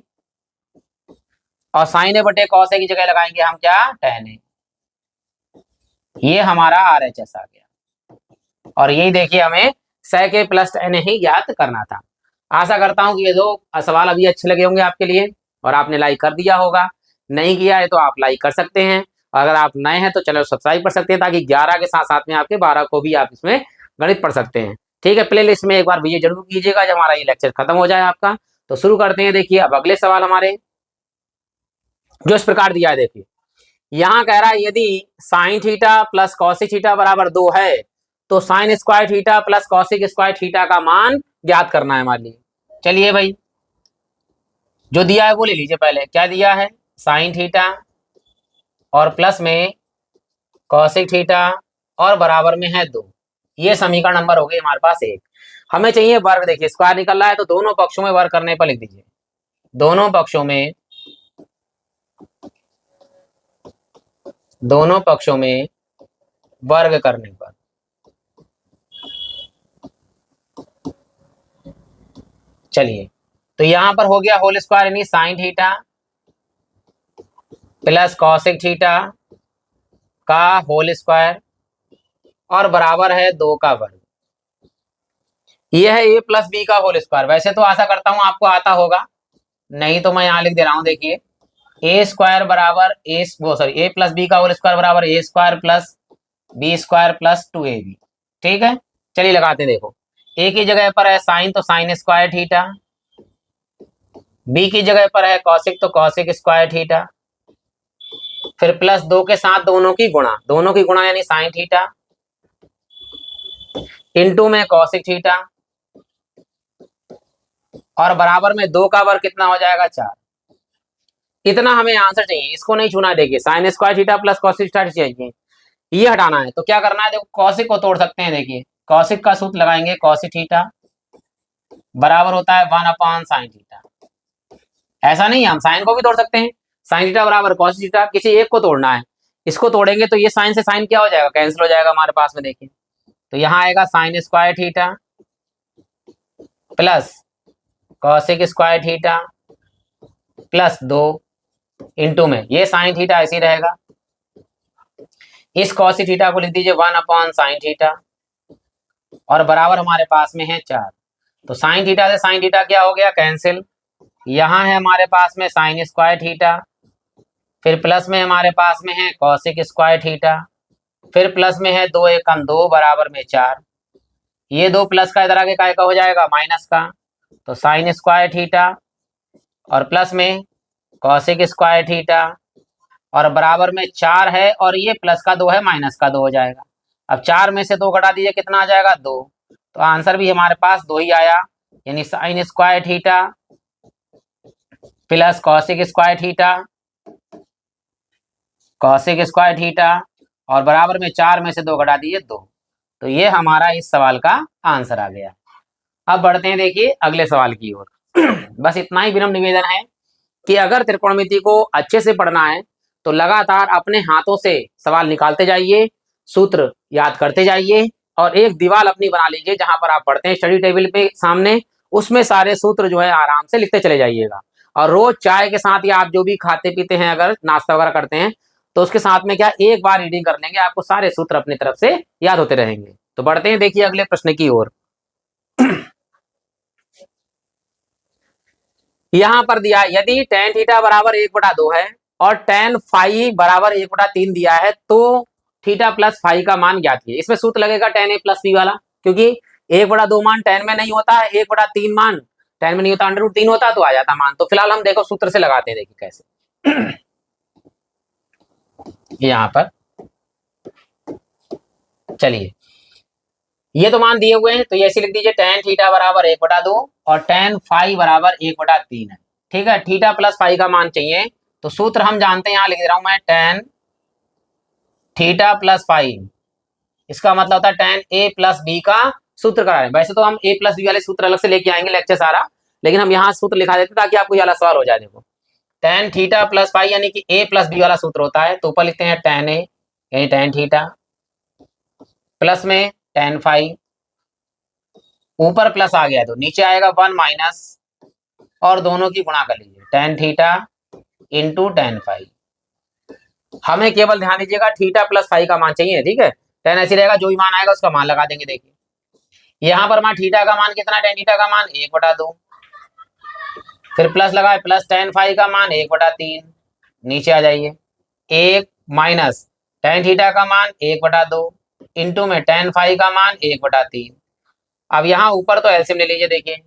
और साइन ए बटे कॉस ए की जगह लगाएंगे हम क्या, टेन ए। ये हमारा आरएचएस आ गया, और यही देखिए हमें सेक ए प्लस टेन ए ही ज्ञात करना था। आशा करता हूं कि ये दो सवाल अभी अच्छे लगे होंगे आपके लिए, और आपने लाइक कर दिया होगा, नहीं किया है तो आप लाइक कर सकते हैं, अगर आप नए हैं तो चैनल सब्सक्राइब कर सकते हैं, ताकि 11 के साथ साथ में आपके 12 को भी आप इसमें गणित पढ़ सकते हैं। ठीक है, प्ले लिस्ट में एक बार विजिट जरूर कीजिएगा जब हमारा ये लेक्चर खत्म हो जाए आपका। तो शुरू करते हैं, देखिए अब अगले सवाल हमारे जो इस प्रकार दिया है। देखिए यहां कह रहा है यदि sign theta plus cosec theta बराबर 2 है तो sign square theta plus cosec square theta का मान ज्ञात करना है मान लीजिए। चलिए भाई जो दिया है वो ले लीजिए। पहले क्या दिया है, साइन थीटा और प्लस में कॉसिक थीटा और बराबर में है 2। ये समीकरण नंबर हो गई हमारे पास 1। हमें चाहिए वर्ग। देखिए स्क्वायर निकल रहा है तो दोनों पक्षों में वर्ग करने पर लिख दीजिए। दोनों पक्षों में वर्ग करने पर चलिए तो यहां पर हो गया होल स्क्वायर यानी sign theta plus cosec theta का होल स्क्वायर और बराबर है 2 का वर्ग। यह है a प्लस बी का होल स्क्वायर। वैसे तो आशा करता हूं आपको आता होगा, नहीं तो मैं यहां लिख दे रहा हूं। देखिए ए स्क्वायर बराबर ए प्लस बी का होल स्क्वायर बराबर A square plus B square plus 2ab। ठीक है चलिए लगाते हैं। देखो ए की जगह पर है साइन तो साइन स्क्वायर थीटा, बी की जगह पर है कॉसिक तो कॉसिक स्क्वायर थीटा, फिर प्लस 2 के साथ दोनों की गुणा यानी साइन थीटा इंटू में कॉसिक थीटा और बराबर में 2 का वर्ग कितना हो जाएगा 4। इतना हमें आंसर चाहिए, इसको नहीं छूना। देखिए sign square theta plus cosec theta चाहिए, ये हटाना है। तो क्या करना है, देखो कॉसिक को तोड़ सकते हैं। देखिए कॉसिक का सूत्र लगाएंगे, कॉसिक थीटा बराबर होता है 1 अपॉन साइन थीटा। ऐसा नहीं है, हम साइन को भी तोड़ सकते हैं। साइन थीटा बराबर कॉसिक थीटा, किसी एक को तोड़ना है। इसको तोड़ेंगे तो ये साइन से साइन क्या हो जाएगा, कैंसिल हो जाएगा हमारे पास में। देखिए तो यहाँ आएगा sign square theta plus cosec square theta plus 2 into में ये साइन थीटा ऐसे ही रहेगा। इस कॉसिक थीटा को लिख दीजिए 1 अपॉन साइन थीटा और बराबर हमारे पास में है 4। तो साइन थीटा से साइन थीटा क्या हो गया, कैंसिल। यहाँ है हमारे पास में साइन स्क्वायर थीटा, फिर प्लस में हमारे पास में है कॉसिक स्क्वायर थीटा, फिर प्लस में है 2 एकम 2 बराबर में 4। ये 2 प्लस का इधर आगे काय का हो जाएगा माइनस का, तो साइन स्क्वायर थीटा और प्लस में कॉसिक स्क्वायर थीटा और बराबर में 4 है और ये प्लस का 2 है माइनस का 2 हो जाएगा। अब 4 में से 2 घटा दीजिए, कितना आ जाएगा 2। तो आंसर भी हमारे पास 2 ही आया, यानी sign square theta plus cosec square theta और बराबर में 4 में से 2 घटा दीजिए 2। तो ये हमारा इस सवाल का आंसर आ गया। अब बढ़ते हैं देखिए अगले सवाल की ओर। बस इतना ही विनम्र निवेदन है कि अगर त्रिकोणमिति को अच्छे से पढ़ना है तो लगातार अपने हाथों से सवाल निकालते जाइए, सूत्र याद करते जाइए और एक दीवार अपनी बना लीजिए जहां पर आप पढ़ते हैं स्टडी टेबल पे सामने, उसमें सारे सूत्र जो है आराम से लिखते चले जाइएगा। और रोज चाय के साथ या आप जो भी खाते पीते हैं, अगर नाश्ता वगैरह करते हैं तो उसके साथ में क्या एक बार रीडिंग कर लेंगे, आपको सारे सूत्र अपनी तरफ से याद होते रहेंगे। तो बढ़ते हैं देखिए अगले प्रश्न की ओर। यहां पर दिया यदि tan थीटा बराबर 1/2 है और tan फाई बराबर 1/3 दिया है तो थीटा प्लस फाई का मान ज्ञात कीजिए। इसमें सूत्र लगेगा tan a प्लस बी वाला, क्योंकि 1/2 मान tan में नहीं होता है, 1/3 मान tan में नहीं होता, √3 होता तो आ जाता मान। तो फिलहाल हम देखो सूत्र से लगाते हैं, देखिए कैसे। यहां पर चलिए ये तो मान दिए हुए हैं, तो ये ऐसे लिख दीजिए tan थीटा बराबर 1/2 और tan फाई बराबर 1/3 है। ठीक है, थीटा प्लस फाई का मान चाहिए तो सूत्र हम जानते हैं, यहां लिख दे रहा हूं मैं tan थीटा प्लस फाई। इसका मतलब होता है tan a प्लस बी का सूत्र करा रहे हैं। वैसे तो हम a प्लस बी वाले सूत्र अलग से लेके आएंगे लेक्चर सारा, लेकिन हम यहाँ सूत्र लिखा देते ताकि आपको ये वाला सवाल हो जाए। देखो tan थीटा प्लस फाई यानी कि a प्लस बी वाला सूत्र होता है, तो ऊपर लिखते हैं tan a यानी tan थीटा प्लस में tan फाई, ऊपर प्लस आ गया तो नीचे आएगा 1 माइनस और दोनों की गुणा कर लीजिए tan theta into tan phi. हमें केवल ध्यान दीजिएगा थीटा प्लस फाई का मान चाहिए। ठीक है, tan ऐसे रहेगा, जो भी मान आएगा उसका मान लगा देंगे। देखिए यहाँ पर मान थीटा का मान कितना, tan थीटा का मान 1/2, फिर प्लस लगाए प्लस tan फाई का मान 1/3, नीचे आ जाइए 1 माइनस tan थीटा का मान 1/2 इंटू में tan फाई का मान 1/3। अब यहाँ ऊपर तो एलसीएम ले लीजिए। देखिए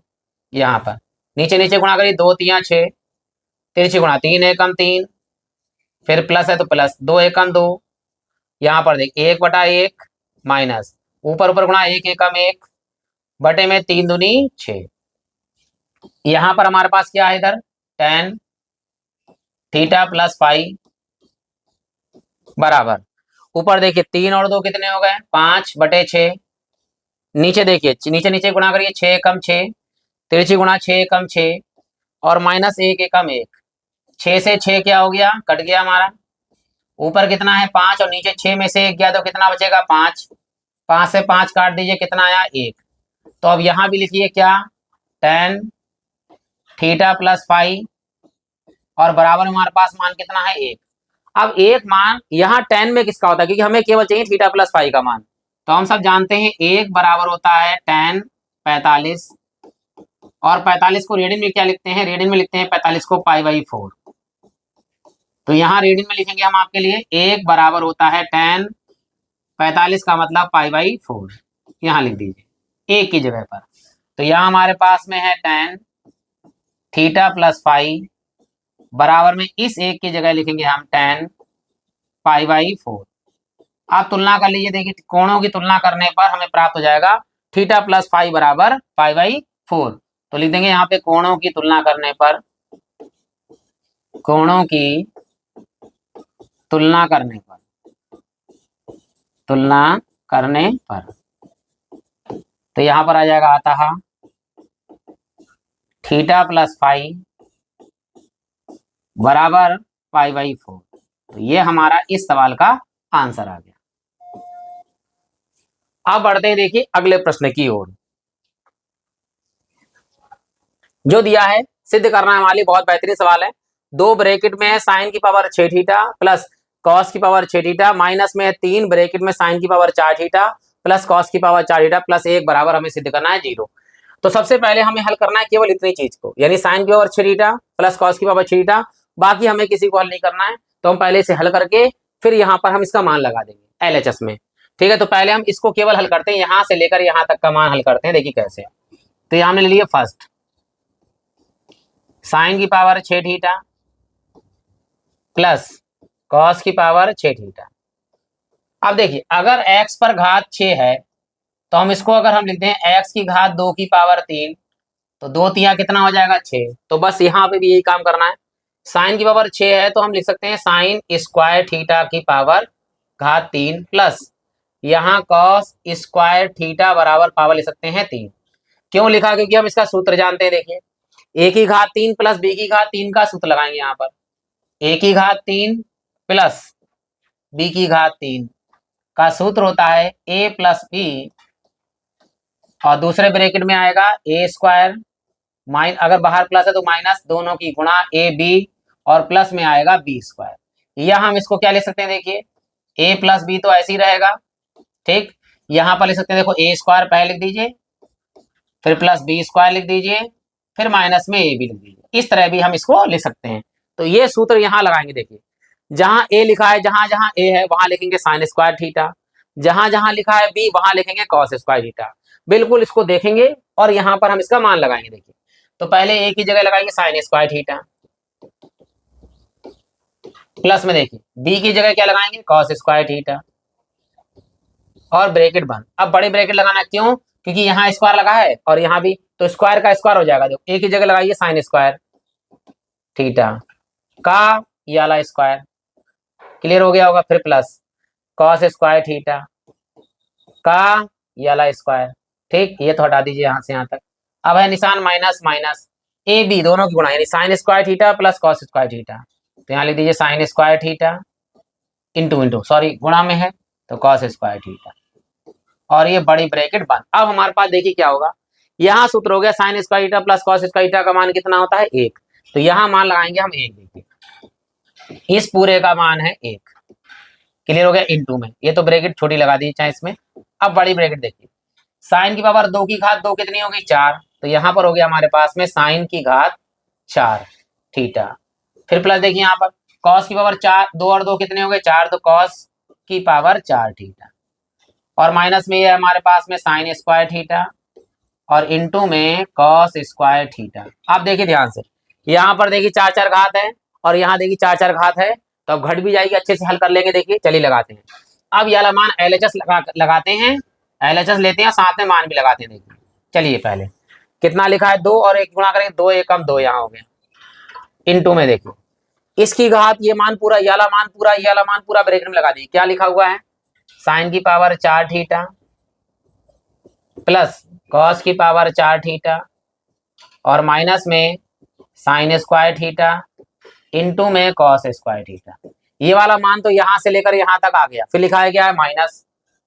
यहाँ पर नीचे नीचे गुणा करिए, 2 3 6, तिरछी गुणा 3 एकम 3, फिर प्लस है तो प्लस, 2 एकम 2, यहाँ पर देख 1/1 माइनस, ऊपर ऊपर गुणा 1 एकम 1 बटे में 3 दूनी 6। यहाँ पर हमारे पास क्या है इधर, tan थीटा प्लस फाई बराबर, ऊपर देखिए 3 और 2 कितने हो गए, 5/6। नीचे देखिए, नीचे नीचे गुणा करिए, 6 एकम 6, तिरछी गुणा 6 एकम 6 और माइनस 1 एकम 1, 6 से 6 क्या हो गया, कट गया हमारा। ऊपर कितना है 5 और नीचे 6 में से 1 गया तो कितना बचेगा 5, 5 से 5 काट दीजिए, कितना आया 1। तो अब यहाँ भी लिखिए क्या, tan थीटा प्लस फाई और बराबर हमारे पास मान कितना है 1। अब एक मान यहाँ tan में किसका होता है, क्योंकि हमें केवल चाहिए थीटा प्लस फाई का मान, तो हम सब जानते हैं 1 बराबर होता है tan 45, और 45 को रेडियन में क्या लिखते हैं, रेडियन में लिखते हैं 45 को π/4। तो यहाँ रेडियन में लिखेंगे हम आपके लिए, 1 बराबर होता है tan 45 का मतलब π/4, यहाँ लिख दीजिए 1 की जगह पर। तो यहाँ हमारे पास में है tan थीटा प्लस फाई बराबर में इस 1 की जगह लिखेंगे हम tan π/4। आप तुलना कर लीजिए, देखिए कोणों की तुलना करने पर हमें प्राप्त हो जाएगा थीटा प्लस फाई बराबर π/4। तो लिख देंगे यहाँ पे कोणों की तुलना करने पर, कोणों की तुलना करने पर, तुलना करने पर, तो यहाँ पर आ जाएगा अतः थीटा प्लस फाई बराबर π/4। तो ये हमारा इस सवाल का आंसर आ गया। अब बढ़ते हैं देखिए अगले प्रश्न की ओर, जो दिया है सिद्ध करना है हमारे लिए बहुत बेहतरीन सवाल है। 2 ब्रैकेट में है साइन की पावर 6 थीटा प्लस कॉस की पावर 6 थीटा, माइनस में है 3 ब्रैकेट में साइन की पावर 4 थीटा प्लस कॉस की पावर 4 थीटा प्लस 1 बराबर हमें सिद्ध करना है 0। तो सबसे पहले हमें हल करना है केवल इतनी चीज को, यानी साइन की पावर 6 थीटा प्लस कॉस की पावर 6 थीटा, बाकी हमें किसी को हल नहीं करना है। तो हम पहले इसे हल करके फिर यहाँ पर हम इसका मान लगा देंगे LHS में, ठीक है। तो पहले हम इसको केवल हल करते हैं, यहाँ से लेकर यहाँ तक का मान हल करते हैं, देखिए कैसे। तो यहाँ हमने ले लिया फर्स्ट साइन की पावर 6 थीटा प्लस कॉस की पावर 6 थीटा। अब देखिए अगर x पर घात 6 है तो हम इसको अगर हम लिखते हैं x की घात 2 की पावर 3, तो 2 तिया कितना हो जाएगा 6। तो बस यहाँ पे भी यही काम करना है, साइन की पावर 6 है तो हम लिख सकते हैं साइन स्क्वायर थीटा की पावर घात 3 प्लस यहाँ कॉस स्क्वायर थीटा बराबर पावर लिख सकते हैं 3। क्यों लिखा, क्योंकि हम इसका सूत्र जानते हैं। देखिए a की घात 3 प्लस b की घात 3 का सूत्र लगाएंगे यहाँ पर, a की घात 3 प्लस b की घात 3 का सूत्र होता है a प्लस b, और दूसरे ब्रैकेट में आएगा a स्क्वायर माइन, अगर बाहर प्लस है तो माइनस, दोनों की गुणा a b और प्लस में आएगा b स्क्वायर। या हम इसको क्या लिख सकते हैं, देखिए a प्लस b तो ऐसे ही रहेगा, ठीक। यहाँ पर लिख सकते हैं, देखो a स्क्वायर पहले लिख दीजिए, फिर प्लस b स्क्वायर लिख दीजिए, फिर माइनस में a भी लिख दीजिए, इस तरह भी हम इसको लिख सकते हैं। तो ये सूत्र यहाँ लगाएंगे, देखिए जहां a लिखा है, जहां जहां a है वहां लिखेंगे साइन स्क्वायर थीटा, जहां जहां लिखा है b वहां लिखेंगे कॉस स्क्वायर थीटा। बिल्कुल इसको देखेंगे और यहाँ पर हम इसका मान लगाएंगे। देखिए तो पहले a की जगह लगाएंगे साइन स्क्वायर थीटा, प्लस में देखिए b की जगह क्या लगाएंगे कॉस स्क्वायर थीटा, और ब्रैकेट बंद। अब बड़े ब्रैकेट लगाना क्यों, क्योंकि यहाँ स्क्वायर लगा है और यहाँ भी, तो स्क्वायर का स्क्वायर हो जाएगा। देखो a की जगह लगाइए साइन स्क्वायर थीटा का ये वाला स्क्वायर, क्लियर हो गया होगा, फिर प्लस कॉस स्क्वायर थीटा का ये वाला स्क्वायर, ठीक। ये तो हटा दीजिए यहाँ से यहाँ तक। अब है निशान माइनस माइनस, ए बी दोनों की गुणा, यानी sign square theta plus cos square theta. तो यहाँ लिख दीजिए sign square theta into into sorry गुणा में है तो कॉस स्क्वायर थीटा, और ये बड़ी ब्रैकेट बंद। अब हमारे पास देखिए क्या होगा, यहाँ सूत्र हो गया sign square theta plus cos square theta का मान कितना होता है 1। तो यहाँ मान लगाएंगे हम 1, देखिए इस पूरे का मान है 1, क्लियर हो गया, इंटू में ये तो ब्रैकेट छोटी लगा दी चाहे इसमें। अब बड़ी ब्रैकेट देखिए, साइन की पावर 2 की घात 2 कितनी हो गई 4, तो यहाँ पर हो गया हमारे पास में साइन की घात 4 थीटा, फिर प्लस देखिए यहाँ पर कॉस की पावर 4, 2 और 2 कितने हो गए 4, तो कॉस की पावर 4 थीटा, और माइनस में ये हमारे पास में साइन स्क्वायर थीटा, और इंटू में कॉस स्क्वायर थीटा। आप देखिए ध्यान से, यहाँ पर देखिए 4 4 घात है और यहाँ देखिए 4 4 घात है, तो अब घट भी जाएगी, अच्छे से हल कर लेंगे। देखिए चलिए लगाते हैं। अब ये वाला मान LHS लगाते हैं, LHS लेते हैं, साथ में मान भी लगाते हैं। देखिए चलिए पहले कितना लिखा है, 2 और 1 गुणा करेंगे, 2 एकम 2 यहाँ हो गया, इनटू में देखिए इसकी घात, ये मान पूरा, ये वाला मान पूरा, ये वाला मान पूरा ब्रैकेट में लगा दी। क्या लिखा हुआ है, साइन की पावर 4 थीटा प्लस कॉस की पावर 4 थीटा और माइनस में साइन स्क्वायर थीटा इनटू में कॉस स्क्वायर थीटा। ये वाला मान तो यहां से लेकर यहां तक आ गया, फिर लिखा है क्या है माइनस,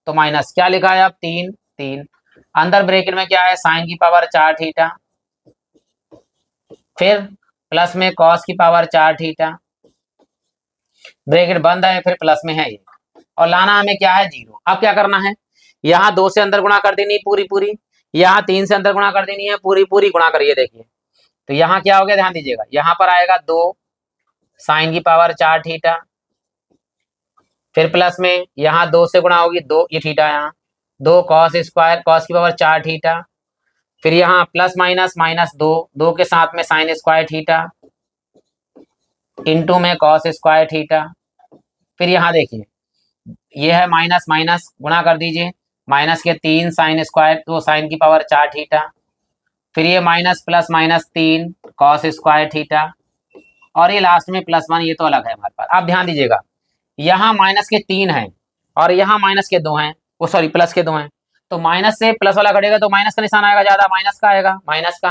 तो माइनस क्या लिखा है अब 3 3, अंदर ब्रैकेट में क्या है साइन की पावर 4 थीटा, फिर प्लस में कॉस की पावर 4 थीटा, ब्रैकेट बंद है, फिर प्लस में है ये, और लाना हमें क्या है 0। अब क्या करना है, यहाँ 2 से अंदर गुणा कर देनी पूरी पूरी, यहाँ 3 से अंदर गुणा कर देनी है पूरी पूरी, गुणा करिए। देखिए तो यहाँ क्या हो गया, ध्यान दीजिएगा, यहाँ पर आएगा 2 साइन की पावर 4 थीटा, फिर प्लस में यहाँ 2 से गुणा होगी 2, ये थीटा, यहाँ 2 कॉस स्क्वायर कॉस की पावर 4 थीटा, फिर यहाँ प्लस माइनस माइनस 2, 2 के साथ में साइन स्क्वायर थीटा इनटू में कॉस स्क्वायर थीटा, फिर यहाँ देखिए ये है माइनस माइनस गुणा कर दीजिए, माइनस के 3 साइन स्क्वायर, तो साइन की पावर 4 थीटा, फिर ये minus plus minus 3 cos square theta, और ये लास्ट में प्लस 1, ये तो अलग है हमारे पास। आप ध्यान दीजिएगा यहाँ माइनस के 3 हैं और यहाँ माइनस के 2 हैं, वो सॉरी प्लस के 2 हैं, तो माइनस से प्लस वाला घटेगा तो माइनस का निशान आएगा, ज्यादा माइनस का आएगा, माइनस का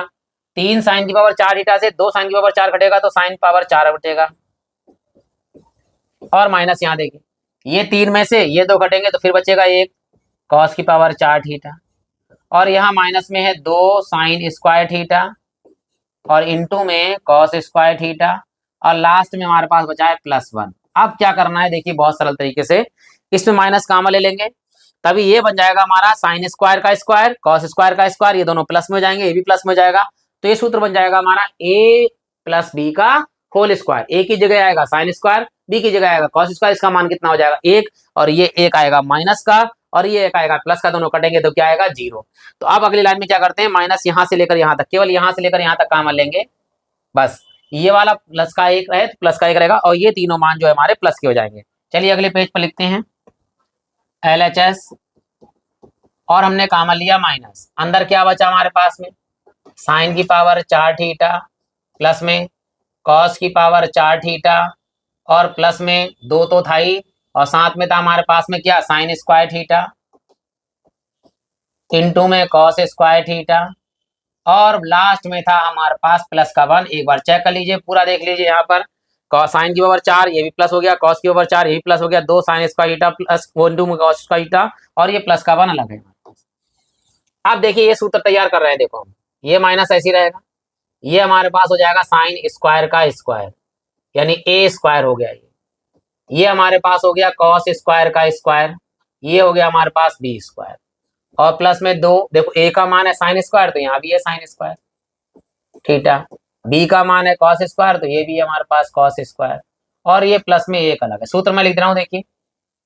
3 साइन की पावर 4 थीटा से 2 साइन की पावर 4 घटेगा तो साइन पावर 4 घटेगा, और माइनस यहाँ देखिए ये 3 में से ये 2 घटेंगे तो फिर बचेगा 1 कॉस की पावर 4 थीटा, और यहाँ माइनस में है 2 साइन स्क्वायर थीटा और इनटू में कॉस स्क्वायर थीटा, और लास्ट में हमारे पास बचा है प्लस 1। अब क्या करना है, देखिए बहुत सरल तरीके से इसमें माइनस कामा ले लेंगे, तभी ये बन जाएगा हमारा साइन स्क्वायर का स्क्वायर कॉस स्क्वायर का स्क्वायर, ये दोनों प्लस में हो जाएंगे, ये भी प्लस में हो जाएगा, तो ये सूत्र बन जाएगा हमारा a प्लस बी का होल स्क्वायर। ए की जगह आएगा साइन स्क्वायर, बी की जगह आएगा कॉस स्क्वायर, इसका मान कितना हो जाएगा 1, और ये 1 आएगा माइनस का और ये 1 आएगा प्लस का, दोनों कटेंगे तो क्या आएगा 0। तो अब अगली लाइन में क्या करते हैं, माइनस यहाँ से लेकर यहाँ तक, केवल यहाँ से लेकर यहाँ तक काम लेंगे, बस ये वाला प्लस का 1 रहे तो प्लस का 1 रहेगा, और ये तीनों मान जो है हमारे प्लस के हो जाएंगे। चलिए अगले पेज पर लिखते हैं LHS, और हमने कामन लिया माइनस, अंदर क्या बचा हमारे पास में साइन की पावर 4 थीटा प्लस में कॉस की पावर 4 थीटा और प्लस में 2 तो था ही, और साथ में था हमारे पास में क्या साइन स्क्वायर थीटा इनटू में कॉस स्क्वायर थीटा, और लास्ट में था हमारे पास प्लस का 1। एक बार चेक कर लीजिए, पूरा देख लीजिए, यहाँ पर साइन की पावर 4 ये भी प्लस हो गया, कॉस की पावर 4 ये भी प्लस हो गया, 2 साइन स्क्वायर थीटा प्लस 1 में कॉस स्क्वायर थीटा, और ये प्लस का 1 अलग है। अब देखिए ये सूत्र तैयार कर रहे हैं, देखो ये माइनस ऐसी रहेगा, ये हमारे पास हो जाएगा साइन स्क्वायर का स्क्वायर यानी a स्क्वायर हो गया, ये हमारे पास हो गया कॉस स्क्वायर का स्क्वायर, ये हो गया हमारे पास b स्क्वायर, और प्लस में 2, देखो a का मान है साइन स्क्वायर तो यहाँ भी है साइन स्क्वायर थीटा, b का मान है कॉस स्क्वायर तो ये भी है हमारे पास कॉस स्क्वायर, और ये प्लस में 1 अलग है। सूत्र में लिख रहा हूँ, देखिए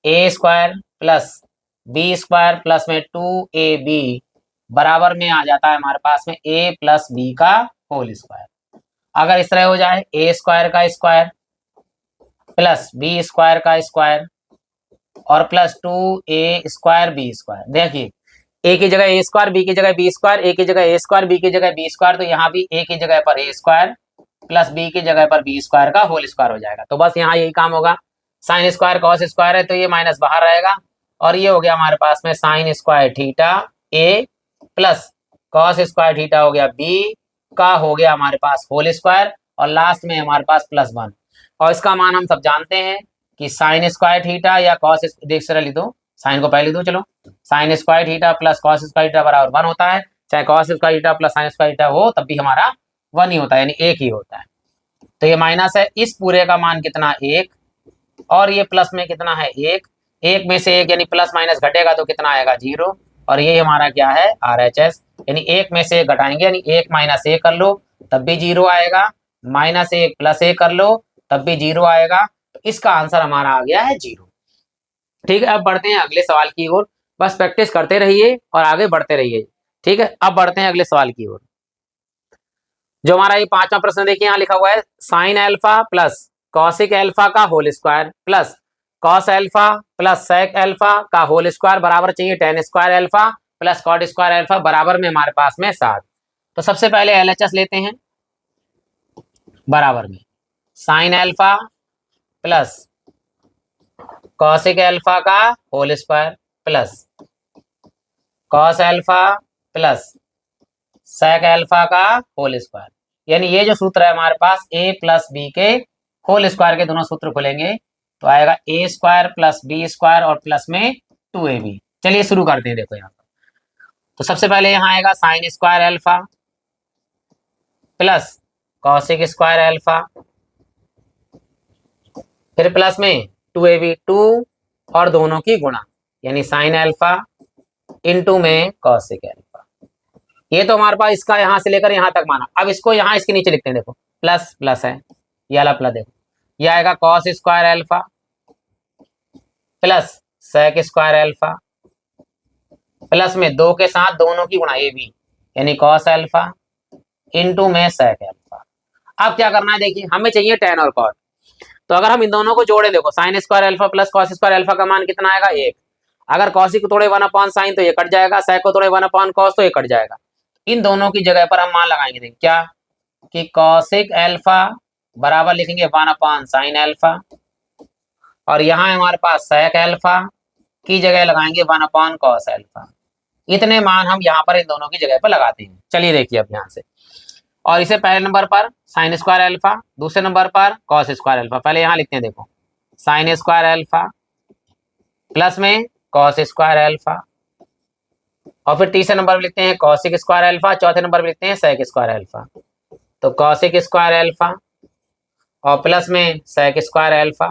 a square plus b square plus में 2ab बराबर में आ जाता है हमारे पास में a प्लस b का होल स्क्वायर। अगर इस तरह हो जाए a स्क्वायर का स्क्वायर प्लस b स्क्वायर का स्क्वायर और plus 2a square b square, देखिए a की जगह a स्क्वायर, b की जगह b स्क्वायर, a की जगह a स्क्वायर, b की जगह b स्क्वायर, तो यहाँ भी a की जगह पर a स्क्वायर प्लस b की जगह पर b स्क्वायर का होल स्क्वायर हो जाएगा। तो बस यहाँ यही काम होगा, साइन स्क्वायर कॉस स्क्वायर है तो ये माइनस बाहर रहेगा, और ये हो गया हमारे पास में sign square theta a plus cos square theta हो गया b का हो गया हमारे पास होल स्क्वायर, और लास्ट में हमारे पास प्लस 1, और इसका मान हम सब जानते हैं कि साइन स्क्वायर थीटा या कॉस, देख सर लिख दो, साइन को पहले लिख दो, चलो sign square theta plus cos square theta बराबर 1 होता है, चाहे cos square theta plus sign square theta हो तब भी हमारा 1 ही होता है, यानी 1 ही होता है। तो ये माइनस है, इस पूरे का मान कितना 1, और ये प्लस में कितना है 1, 1 में से 1 यानी प्लस माइनस घटेगा तो कितना आएगा 0, और ये हमारा क्या है RHS, यानी 1 में से 1 घटाएंगे, यानी 1 माइनस 1 कर लो तब भी 0 आएगा, माइनस 1 प्लस 1 कर लो तब भी 0 आएगा, तो इसका आंसर हमारा आ गया है 0। ठीक है, अब बढ़ते हैं अगले सवाल की ओर, बस प्रैक्टिस करते रहिए और आगे बढ़ते रहिए। ठीक है, अब बढ़ते हैं अगले सवाल की ओर, जो हमारा ये 5वां प्रश्न देखिए यहाँ लिखा हुआ है sine alpha plus cosec alpha का whole square plus cos alpha plus sec alpha का होल स्क्वायर बराबर चाहिए tan square alpha plus cot square alpha बराबर में हमारे पास में 7। तो सबसे पहले एलएचएस लेते हैं, बराबर में sine alpha plus cosec alpha का whole square plus cos alpha plus sec alpha का होल स्क्वायर, यानी ये जो सूत्र है हमारे पास ए प्लस बी के होल स्क्वायर के दोनों सूत्र खुलेंगे तो आएगा A square plus B square और प्लस में 2ab। चलिए शुरू करते हैं। देखो यहाँ पर तो सबसे पहले यहाँ आएगा sine square alpha plus cosec square alpha, फिर प्लस में 2ab 2 और दोनों की गुणा यानी साइन एल्फा इनटू में कॉसिक एल्फा। ये तो हमारे पास इसका यहाँ से लेकर यहाँ तक माना। अब इसको यहाँ इसके नीचे लिखते हैं, देखो प्लस प्लस है ये वाला प्लस, देखो ये आएगा cos square alpha plus sec square alpha plus में 2 के साथ दोनों की गुणा ए बी यानी कॉस एल्फा इनटू में सेक एल्फा। अब क्या करना है, देखिए हमें चाहिए टेन और कॉट, तो अगर हम इन दोनों को जोड़े, देखो sine square alpha plus cos square alpha का मान कितना आएगा 1। अगर कॉसिक को तोड़े 1/sin तो ये कट जाएगा, सेक को तोड़े 1/cos तो ये कट जाएगा। इन दोनों की जगह पर हम मान लगाएंगे, देखिए क्या कि कॉसिक एल्फा बराबर लिखेंगे 1/sin एल्फा और यहाँ हमारे पास सेक एल्फा की जगह लगाएंगे 1/cos एल्फा। इतने मान हम यहाँ पर इन दोनों की जगह पर लगाते हैं। चलिए देखिए अब यहाँ से, और इसे पहले नंबर पर साइन स्क्वायर एल्फा, दूसरे नंबर पर कॉस स्क्वायर एल्फा। पहले यहाँ लिखते हैं, देखो साइन स्क्वायर एल्फा प्लस में कॉस स्क्वायर एल्फा और फिर तीसरे नंबर पर लिखते हैं कॉसिक स्क्वायर एल्फा, चौथे नंबर पर लिखते हैं सेक स्क्वायर एल्फा। तो कॉसिक स्क्वायर एल्फा और प्लस में सेक स्क्वायर एल्फा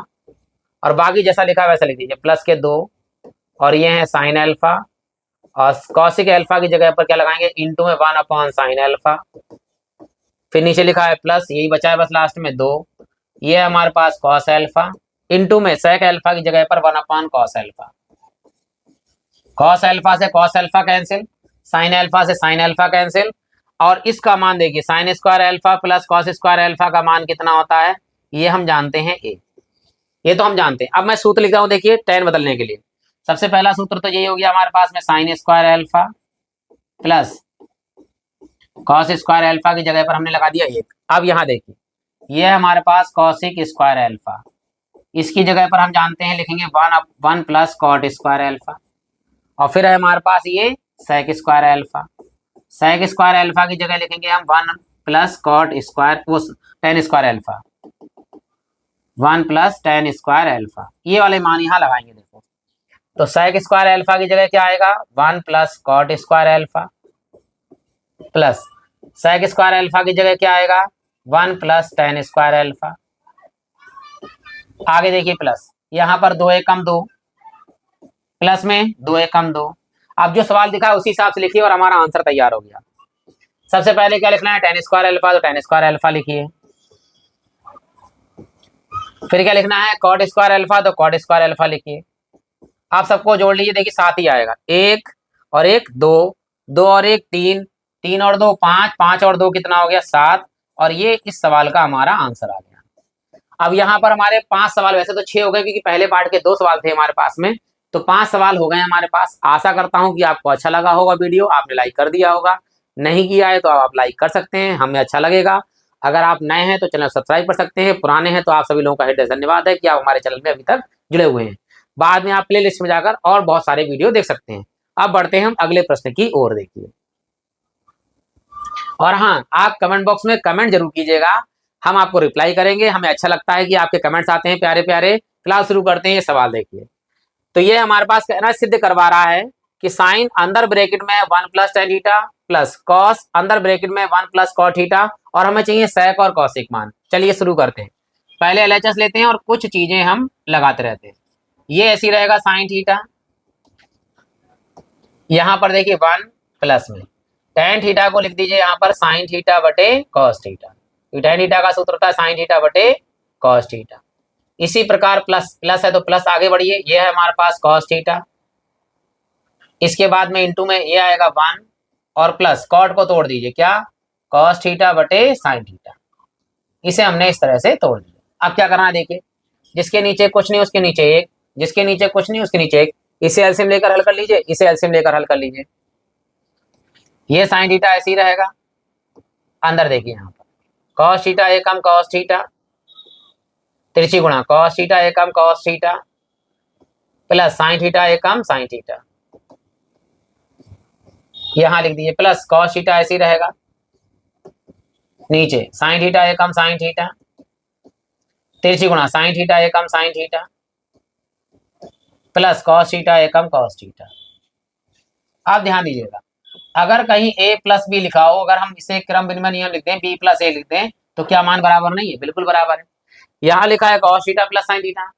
और बाकी जैसा लिखा वैसा लिख दीजिए, प्लस के 2 और ये है साइन एल्फा और कॉसिक एल्फा की जगह पर क्या लगाएंगे इनटू में 1/sin एल्फा, फिर नीचे लिखा है प्लस, यही बचा है बस लास्ट में 2, ये है हमारे पास कॉस एल्फा इनटू में सेक एल्फा की जगह पर 1/cos एल्फा। कॉस एल्फा से cos alpha cancel, sine alpha से साइन एल्फा कैंसिल और इसका मान देखिए sine square alpha plus cos square alpha का मान कितना होता है ये हम जानते हैं ए, ये तो हम जानते हैं। अब मैं सूत्र लिख रहा हूँ, देखिए टेन बदलने के लिए सबसे पहला सूत्र तो यही हो गया हमारे पास में sine square alpha plus cos square alpha की जगह पर हमने लगा दिया 1। अब यहाँ देखिए ये है हमारे पास कॉसिक स्क्वायर एल्फा, इसकी जगह पर हम जानते हैं लिखेंगे 1 प्लस कॉट स्क्वायर एल्फा और फिर है हमारे पास ये sec square alpha, sec square alpha की जगह लिखेंगे हम 1 प्लस कॉट स्क्वायर वो tan square alpha, 1 plus tan square alpha. ये वाले मान यहाँ लगाएंगे, देखो तो सेक स्क्वायर एल्फा की जगह क्या आएगा 1 plus cot square alpha plus sec square alpha की जगह क्या आएगा 1 प्लस टेन स्क्वायर एल्फा। आगे देखिए प्लस यहाँ पर 2 एकम 2 प्लस में 2 एकम 2। अब जो सवाल दिखा है उसी हिसाब से लिखिए और हमारा आंसर तैयार हो गया। सबसे पहले क्या लिखना है टेन स्क्वायर एल्फा, तो टेन स्क्वायर एल्फा लिखिए। फिर क्या लिखना है कॉट स्क्वायर एल्फा, तो कॉट स्क्वायर एल्फा लिखिए। आप सबको जोड़ लीजिए, देखिए 7 ही आएगा, 1 और 1 2, 2 और 1 3, 3 और 2 5, 5 और 2 कितना हो गया 7 और ये इस सवाल का हमारा आंसर आ गया। अब यहाँ पर हमारे 5 सवाल, वैसे तो 6 हो गए क्योंकि पहले पार्ट के 2 सवाल थे हमारे पास में, तो 5 सवाल हो गए हमारे पास। आशा करता हूँ कि आपको अच्छा लगा होगा वीडियो, आपने लाइक कर दिया होगा, नहीं किया है तो आप लाइक कर सकते हैं, हमें अच्छा लगेगा। अगर आप नए हैं तो चैनल सब्सक्राइब कर सकते हैं, पुराने हैं तो आप सभी लोगों का हृदय धन्यवाद है कि आप हमारे चैनल में अभी तक जुड़े हुए हैं। बाद में आप प्ले लिस्ट में जाकर और बहुत सारे वीडियो देख सकते हैं। अब बढ़ते हैं हम अगले प्रश्न की ओर, देखिए। और हाँ, आप कमेंट बॉक्स में कमेंट जरूर कीजिएगा, हम आपको रिप्लाई करेंगे। हमें अच्छा लगता है कि आपके कमेंट्स आते हैं प्यारे प्यारे। क्लास शुरू करते हैं। ये सवाल देखिए, तो ये हमारे पास कहना सिद्ध करवा रहा है कि साइन अंदर ब्रैकेट में 1 plus tan theta plus cos अंदर ब्रैकेट में 1 प्लस कॉट थीटा और हमें चाहिए सेक और कॉसिक मान। चलिए शुरू करते हैं। पहले एलएचएस लेते हैं और कुछ चीजें हम लगाते रहते हैं। ये ऐसी रहेगा साइन थीटा, यहाँ पर देखिए 1 प्लस में टेन थीटा को लिख दीजिए यहाँ पर साइन थीटा बटे कॉस थीटा, टेन थीटा का सूत्र होता है साइन थीटा बटे कॉस थीटा। इसी प्रकार प्लस प्लस है तो प्लस आगे बढ़िए, ये है हमारे पास कॉस थीटा, इसके बाद में इंटू में ये आएगा 1 और प्लस कॉट को तोड़ दीजिए, क्या कॉस थीटा बटे साइन थीटा। इसे हमने इस तरह से तोड़ दिया। अब क्या करना है देखिए, जिसके नीचे कुछ नहीं उसके नीचे एक, जिसके नीचे कुछ नहीं उसके नीचे एक, इसे एलसीएम लेकर हल कर लीजिए, इसे एलसीएम लेकर हल कर लीजिए। ये साइन थीटा ऐसे ही रहेगा। अंदर देखिए यहाँ पर कॉस थीटा एकम कॉस थीटा, तिरछी गुणा कॉस थीटा एकम cos theta plus sine theta एकम साइन थीटा, यहां लिख दीजिए प्लस कॉस थीटा ऐसे ही रहेगा, नीचे साइन थीटा एकम साइन थीटा, तिरछी गुणा साइन थीटा एकम sign theta plus cos theta एकम कॉस थीटा। आप ध्यान दीजिएगा, अगर कहीं a प्लस बी लिखा हो, अगर हम इसे क्रम विनिमय नियम लिख दें, b प्लस a लिख दें, तो क्या मान बराबर नहीं है? बिल्कुल बराबर है। यहाँ लिखा है cos theta plus sine theta,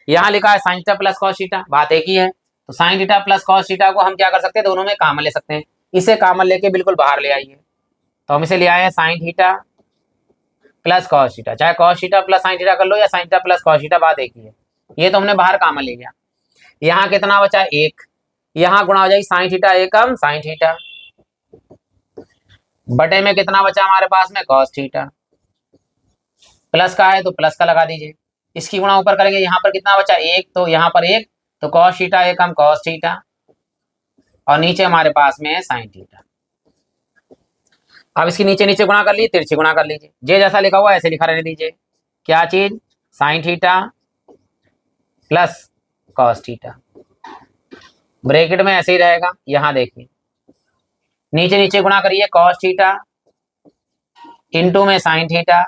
यहाँ लिखा है sign theta plus cos theta, बात एक ही है। तो sign theta plus cos theta को हम क्या कर सकते हैं, दोनों में कॉमन ले सकते हैं। इसे कॉमन लेके बिल्कुल बाहर ले आइए, तो हम इसे ले आए हैं sine theta plus cos theta, चाहे cos theta plus sine theta कर लो या sine theta plus cos theta, बात एक ही है। ये तो हमने बाहर कॉमन ले लिया। यहाँ कितना बचा? एक। यहाँ गुणा हो जाएगी साइन थीटा एकम साइन थीटा, बटे में कितना बचा हमारे पास में? Cos theta. प्लस का है तो प्लस का लगा दीजिए, इसकी गुणा ऊपर करेंगे, यहाँ पर कितना बचा? एक, तो यहाँ पर एक, तो कॉस थीटा एकम कॉस थीटा, और नीचे हमारे पास में है साइन थीटा। अब इसकी नीचे नीचे गुणा कर लीजिए, तिरछी गुणा कर लीजिए, जे जैसा लिखा हुआ ऐसे लिखा रहने दीजिए। क्या चीज? Sign theta plus cos theta, bracket में ऐसे ही रहेगा। यहाँ देखिए नीचे नीचे गुणा करिए, कॉस थीटा इंटू में साइन थीटा,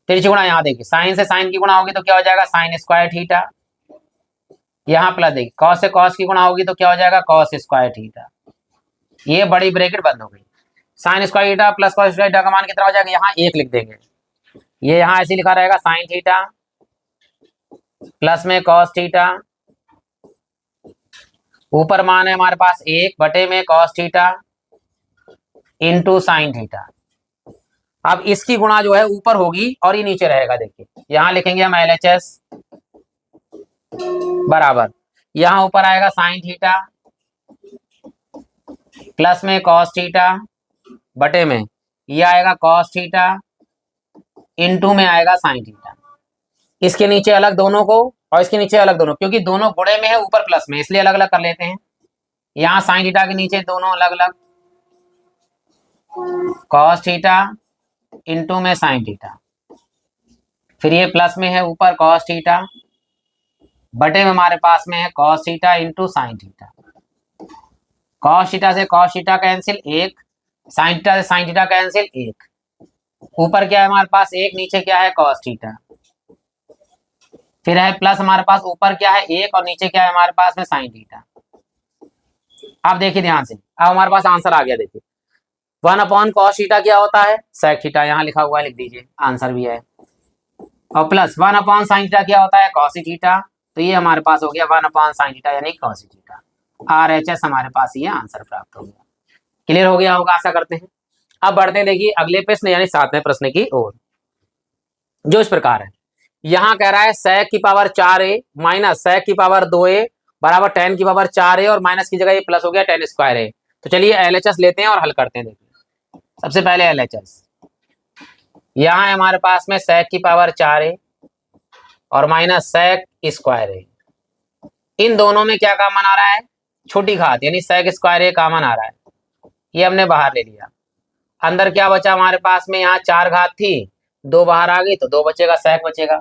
तिरछी गुणा, यहाँ देखिए साइन से साइन की गुणा होगी तो क्या हो जाएगा? Sign square theta. यहाँ प्लस देखिए कॉस से कॉस की गुणा होगी तो क्या हो जाएगा? Cos square theta. ये बड़ी ब्रैकेट बंद हो गई। Sign square theta plus cos square theta का मान कितना हो जाएगा? यहाँ एक लिख देंगे, ये यहाँ ऐसे लिखा रहेगा साइन थीटा प्लस में कॉस थीटा, ऊपर मान है हमारे पास एक, बटे में cos theta into sine theta. अब इसकी गुणा जो है ऊपर होगी और ये नीचे रहेगा। देखिए यहाँ लिखेंगे हम LHS बराबर, यहाँ ऊपर आएगा साइन थीटा प्लस में कॉस थीटा, बटे में ये आएगा कॉस थीटा इंटू में आएगा साइन थीटा। इसके नीचे अलग दोनों को और इसके नीचे अलग दोनों, क्योंकि दोनों गुणे में है ऊपर प्लस में, इसलिए अलग अलग कर लेते हैं। यहाँ साइन थीटा के नीचे दोनों अलग अलग, कॉस थीटा इंटू में साइन थीटा, फिर ये प्लस में है ऊपर कॉस थीटा, बटे में हमारे पास में है cos theta into sine theta. Cos theta से कॉस थीटा कैंसिल एक, साइन थीटा से साइन थीटा कैंसिल एक, ऊपर क्या है हमारे पास एक, नीचे क्या है? कॉस थीटा, फिर है प्लस हमारे पास ऊपर क्या है? एक, और नीचे क्या है हमारे पास में? Sine theta. अब देखिए ध्यान से, अब हमारे पास आंसर आ गया। देखिए 1/cos थीटा क्या होता है? सेक थीटा, यहाँ लिखा हुआ है लिख दीजिए, आंसर भी है। और प्लस 1/sin थीटा क्या होता है? cos थीटा, तो ये हमारे पास हो गया 1/sin थीटा यानी cos थीटा। RHS हमारे पास ये आंसर प्राप्त हो गया। क्लियर हो गया होगा आशा करते हैं। अब बढ़ते हैं देखिए अगले प्रश्न यानी 7वें प्रश्न की ओर, जो इस प्रकार है। यहाँ कह रहा है sec की पावर 4a माइनस sec की पावर 2a बराबर tan की पावर 4a, और माइनस की जगह ये प्लस हो गया tan स्क्वायर a। तो चलिए LHS लेते हैं और हल करते हैं। देखिए सबसे पहले LHS, यहाँ है हमारे पास में sec की पावर 4a और माइनस sec स्क्वायर a, इन दोनों में क्या कॉमन आ रहा है? छोटी घात यानी sec स्क्वायर a कॉमन आ रहा है, ये हमने बाहर ले लिया। अंदर क्या बचा हमारे पास में? यहाँ 4 घात थी, 2 बाहर आ गई तो 2 बचेगा, sec बचेगा।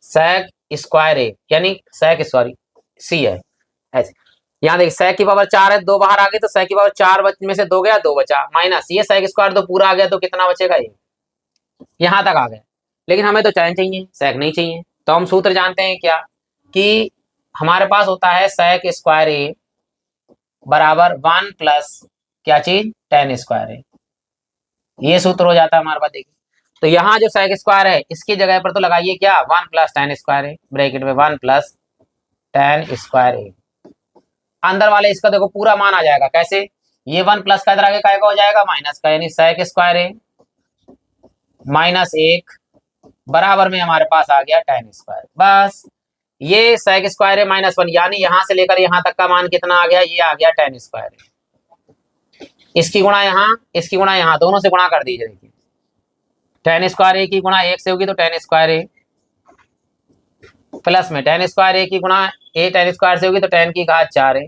sec स्क्वायर a यानी sec सॉरी c है ऐसे, यहाँ देखिए sec की पावर 4 है, 2 बाहर आ गई तो sec की पावर 4 में से 2 गया, 2 बचा, माइनस ये sec स्क्वायर तो पूरा आ गया, तो कितना बचेगा? ये यहाँ तक आ गया। लेकिन हमें तो tan चाहिए, sec नहीं चाहिए, तो हम सूत्र जानते हैं क्या कि हमारे पास होता है sec स्क्वायर a बराबर 1 प्लस क्या चीज? tan स्क्वायर a, ये सूत्र हो जाता है हमारे पास। देखिए तो यहाँ जो sec स्क्वायर है इसकी जगह पर तो लगाइए क्या? 1 plus tan square a, bracket में 1 प्लस tan स्क्वायर a। अंदर वाले इसका देखो पूरा मान आ जाएगा, कैसे? ये 1 प्लस का इधर आगे का हो जाएगा माइनस का, यानी sec स्क्वायर a माइनस 1 बराबर में हमारे पास आ गया tan स्क्वायर। बस ये sec स्क्वायर a माइनस 1, यानी यहाँ से लेकर यहाँ तक का मान कितना आ गया? ये आ गया tan स्क्वायर a। इसकी गुणा यहाँ, इसकी गुणा यहाँ, दोनों से गुणा कर दीजिए। देखिए टेन स्क्वायर ए की गुणा 1 से होगी तो टेन स्क्वायर ए, प्लस में टेन स्क्वायर ए की गुणा ए टेन स्क्वायर से होगी तो टेन की घात 4 है।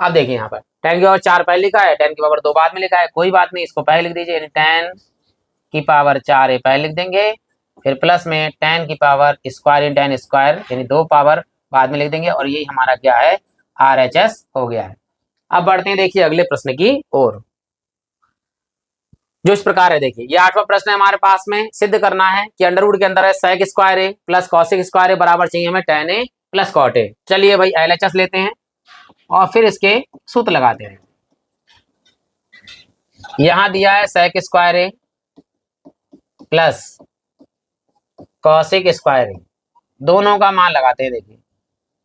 अब देखिए यहाँ पर टेन की पावर 4 पहले लिखा है, टेन की पावर 2 बाद में लिखा है, कोई बात नहीं, इसको पहले लिख दीजिए, यानी टेन की पावर 4 है पहले लिख देंगे, फिर प्लस में टेन की power square in ten square यानी 2 पावर बाद में लिख देंगे, और यही हमारा क्या है, RHS हो गया है। अब बढ़ते हैं देखिए अगले प्रश्न की ओर, जो इस प्रकार है। देखिए ये 8वां प्रश्न है हमारे पास में, सिद्ध करना है कि अंडरवुड के अंदर है sec square A plus cosec square A बराबर चाहिए हमें tan A plus cot A. चलिए भाई LHS लेते हैं और फिर इसके सूत्र लगाते हैं। यहां दिया है sec square A plus cosec square ए, दोनों का मान लगाते हैं। देखिए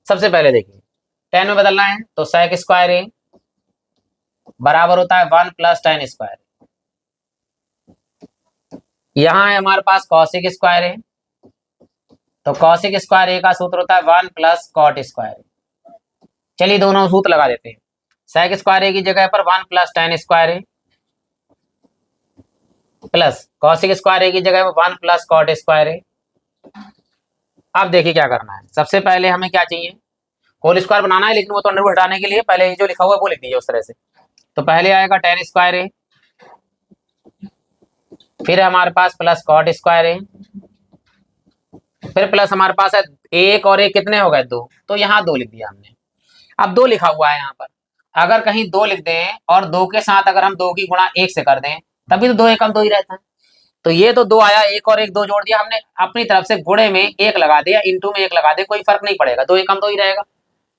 सबसे पहले देखिए टेन में बदलना है तो सेक स्क्वायर ए बराबर होता है 1 प्लस टेन स्क्वायर, यहां है हमारे पास कॉसिक स्क्वायर है तो कॉसिक स्क्वायर ए का सूत्र होता है 1 प्लस कॉट स्क्वायर। चलिए दोनों सूत्र लगा देते हैं। सेक स्क्वायर ए की जगह पर 1 प्लस टेन स्क्वायर है प्लस कॉसिक स्क्वायर ए की जगह पर 1 प्लस कॉट स्क्वायर है। अब देखिए क्या करना है, सबसे पहले हमें क्या चाहिए, होल स्क्वायर बनाना है, लेकिन वो तो अंडरवुड हटाने के लिए पहले जो लिखा हुआ है वो लिख दीजिए उस तरह से। तो पहले आएगा टेन स्क्वायर ए, फिर हमारे पास प्लस कॉट स्क्वायर है, फिर प्लस हमारे पास है एक और एक कितने हो गए, 2, तो यहाँ 2 लिख दिया हमने। अब 2 लिखा हुआ है यहाँ पर, अगर कहीं 2 लिख दें और 2 के साथ अगर हम 2 की गुणा 1 से कर दें तभी तो 2 एकम 2 ही रहता है। तो ये तो 2 आया, एक और एक 2 जोड़ दिया हमने, अपनी तरफ से गुणे में 1 लगा दिया, इंटू में 1 लगा दे, कोई फर्क नहीं पड़ेगा, 2 एकम 2 ही रहेगा।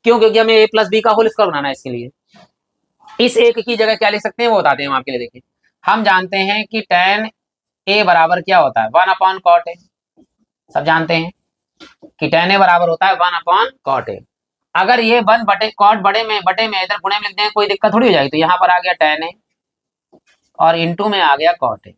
क्यों, क्योंकि हमें a प्लस बी का होल स्क्वायर बनाना है, इसके लिए इस एक की जगह क्या लिख सकते हैं वो बताते हैं हम आपके लिए। देखिए हम जानते हैं कि tan a बराबर क्या होता है, 1 अपॉन कॉट ए, सब जानते हैं कि tan a बराबर होता है 1 अपॉन कॉट ए। अगर ये 1 बटे कॉट बटे में इधर गुणे में लिख दें कोई दिक्कत थोड़ी हो जाएगी। तो यहाँ पर आ गया tan a और इंटू में आ गया कॉट ए,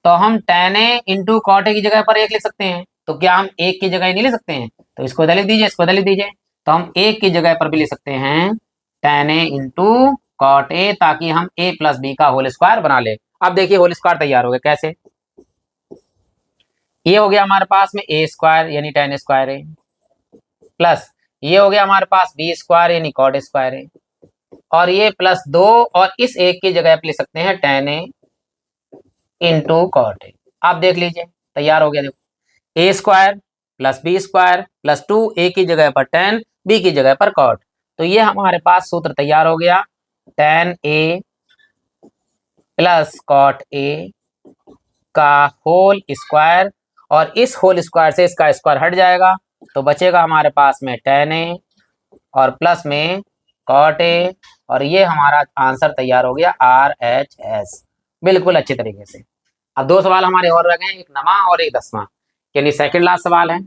तो हम tan a into cot A की जगह पर 1 लिख सकते हैं। तो क्या हम 1 की जगह नहीं लिख सकते हैं, तो इसको इधर लिख दीजिए, इसको इधर लिख दीजिए, तो हम 1 की जगह पर भी लिख सकते हैं tan a into cot A, ताकि हम a प्लस बी का होल स्क्वायर बना ले। अब देखिए होल स्क्वायर तैयार हो गया, कैसे, ये हो गया हमारे पास में a स्क्वायर यानी tan स्क्वायर है, प्लस ये हो गया हमारे पास b स्क्वायर यानी कॉट स्क्वायर है, और ये प्लस 2 और इस एक की जगह पे लिख सकते हैं tan a into cot A. आप देख लीजिए तैयार हो गया। देखो a square plus b square plus 2 a की जगह पर tan, b की जगह पर कॉट, तो ये हमारे पास सूत्र तैयार हो गया, tan a plus cot a का होल स्क्वायर, और इस होल स्क्वायर से इसका स्क्वायर हट जाएगा तो बचेगा हमारे पास में tan a और प्लस में कॉट a, और ये हमारा आंसर तैयार हो गया RHS, बिल्कुल अच्छे तरीके से। अब 2 सवाल हमारे और रह गए, एक 9वां और एक 10वां, यानी सेकंड लास्ट सवाल है।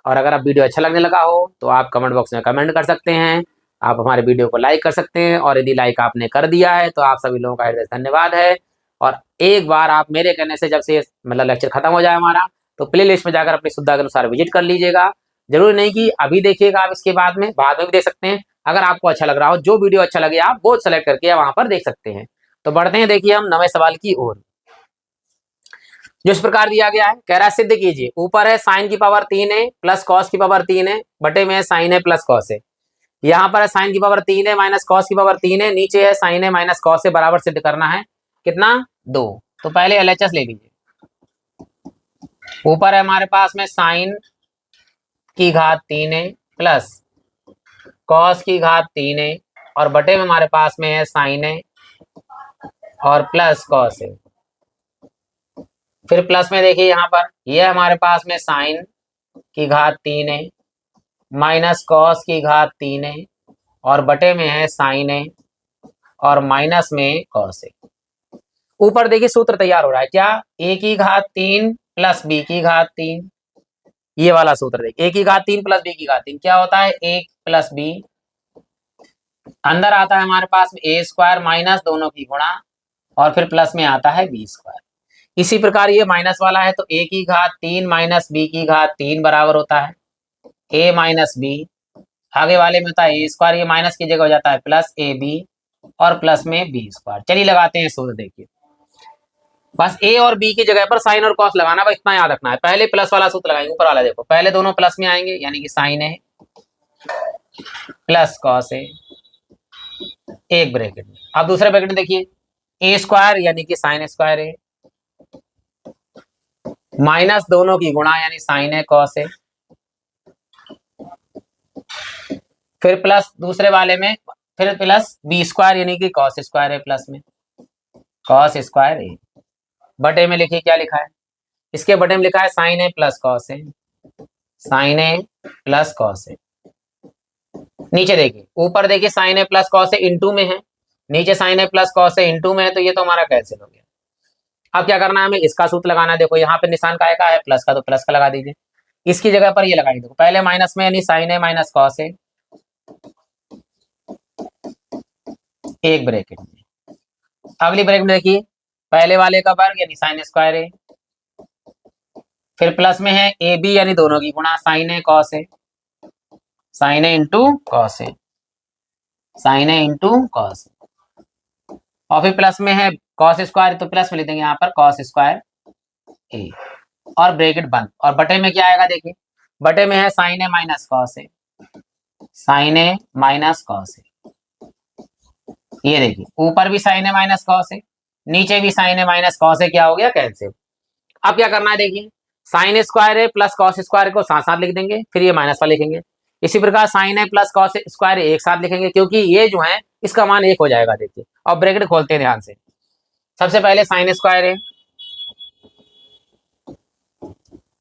और अगर आप वीडियो अच्छा लगने लगा हो तो आप कमेंट बॉक्स में कमेंट कर सकते हैं, आप हमारे वीडियो को लाइक कर सकते हैं, और यदि लाइक आपने कर दिया है तो आप सभी लोगों का हृदय से धन्यवाद है। और एक बार आप मेरे कहने से जब से मतलब लेक्चर खत्म हो जाए हमारा, तो प्ले लिस्ट में जाकर अपनी सुविधा के अनुसार विजिट कर लीजिएगा। जरूरी नहीं कि अभी देखिएगा, आप इसके बाद में भी देख सकते हैं। अगर आपको अच्छा लग रहा हो, जो वीडियो अच्छा लगे आप वो सेलेक्ट करके वहां पर देख सकते हैं। तो बढ़ते हैं देखिए हम 9वें सवाल की ओर, जो इस प्रकार दिया गया है। कह रहा है सिद्ध कीजिए, ऊपर है साइन की पावर 3 है प्लस कॉस की पावर 3 है, बटे में साइन है प्लस कॉस है। यहाँ पर है साइन की पावर 3 है माइनस कॉस की पावर 3 है, नीचे है साइन है माइनस कॉस से बराबर सिद्ध करना है कितना, 2। तो पहले LHS ले लीजिए। ऊपर है हमारे पास में साइन की घात 3 है प्लस कॉस की घात 3 है, और बटे में हमारे पास में है साइन है और प्लस कॉस है। फिर प्लस में देखिए यहाँ पर ये हमारे पास में साइन की घात 3 है माइनस कॉस की घात 3 है, और बटे में है साइन है और माइनस में कॉस है। ऊपर देखिए सूत्र तैयार हो रहा है, क्या, a की घात 3 प्लस b की घात 3, ये वाला सूत्र देखिए, a की घात 3 प्लस b की घात 3 क्या होता है, a प्लस b, अंदर आता है हमारे पास में a स्क्वायर माइनस दोनों की गुणा, और फिर प्लस में आता है b स्क्वायर। इसी प्रकार ये माइनस वाला है तो a की घात 3 माइनस b की घात 3 बराबर होता है a माइनस b, आगे वाले में होता है a स्क्वायर, ये माइनस की जगह हो जाता है प्लस ab, और प्लस में b स्क्वायर। चलिए लगाते हैं सूत्र। देखिए बस ए और बी की जगह पर साइन और कॉस लगाना, बस इतना याद रखना है। पहले प्लस वाला सूत्र लगाएंगे, ऊपर वाला देखो, पहले दोनों प्लस में आएंगे यानी कि sign A plus cos A, एक ब्रैकेट में। अब दूसरे ब्रैकेट में देखिए, ए स्क्वायर यानी कि साइन स्क्वायर ए माइनस दोनों की गुणा यानी साइन ए कॉस ए, फिर प्लस दूसरे वाले में फिर प्लस बी स्क्वायर यानी कि कॉस स्क्वायर ए प्लस में कॉस स्क्वायर ए, बटे में लिखिए क्या लिखा है, इसके बटे में लिखा है sign A plus cos A, sign A plus cos A. नीचे देखिए, ऊपर देखिए sign A plus cos A into में है, नीचे sign A plus cos A into में है, तो ये तो हमारा कैंसिल हो गया। अब क्या करना है, हमें इसका सूत्र लगाना है। देखो यहाँ पे निशान काय का है, प्लस का, तो प्लस का लगा दीजिए। इसकी जगह पर ये लगाइए, देखो पहले माइनस में यानी sign A minus cos A, एक ब्रैकेट में। अगली ब्रैकेट में देखिए, पहले वाले का वर्ग यानी साइन स्क्वायर ए, फिर प्लस में है ए बी यानी दोनों की गुणा sign A cos A, sign A into cos A, sign A into cos, और फिर प्लस में है कॉस स्क्वायर, तो प्लस में लिख देंगे यहाँ पर कॉस स्क्वायर ए, और ब्रैकेट बंद। और बटे में क्या आएगा, देखिए बटे में है sign A minus cos A, sign A minus cos A. ये देखिए ऊपर भी sign A minus cos A, नीचे भी sign A minus cos A, क्या हो गया, कैंसिल। अब क्या करना है, देखिए sine square A plus cos square को साथ साथ लिख देंगे, फिर ये माइनस वाला लिखेंगे। इसी प्रकार साइन ए प्लस कॉस स्क्वायर एक साथ लिखेंगे, क्योंकि ये जो है इसका मान एक हो जाएगा। देखिए और ब्रैकेट खोलते हैं ध्यान से, सबसे पहले साइन स्क्वायर ए,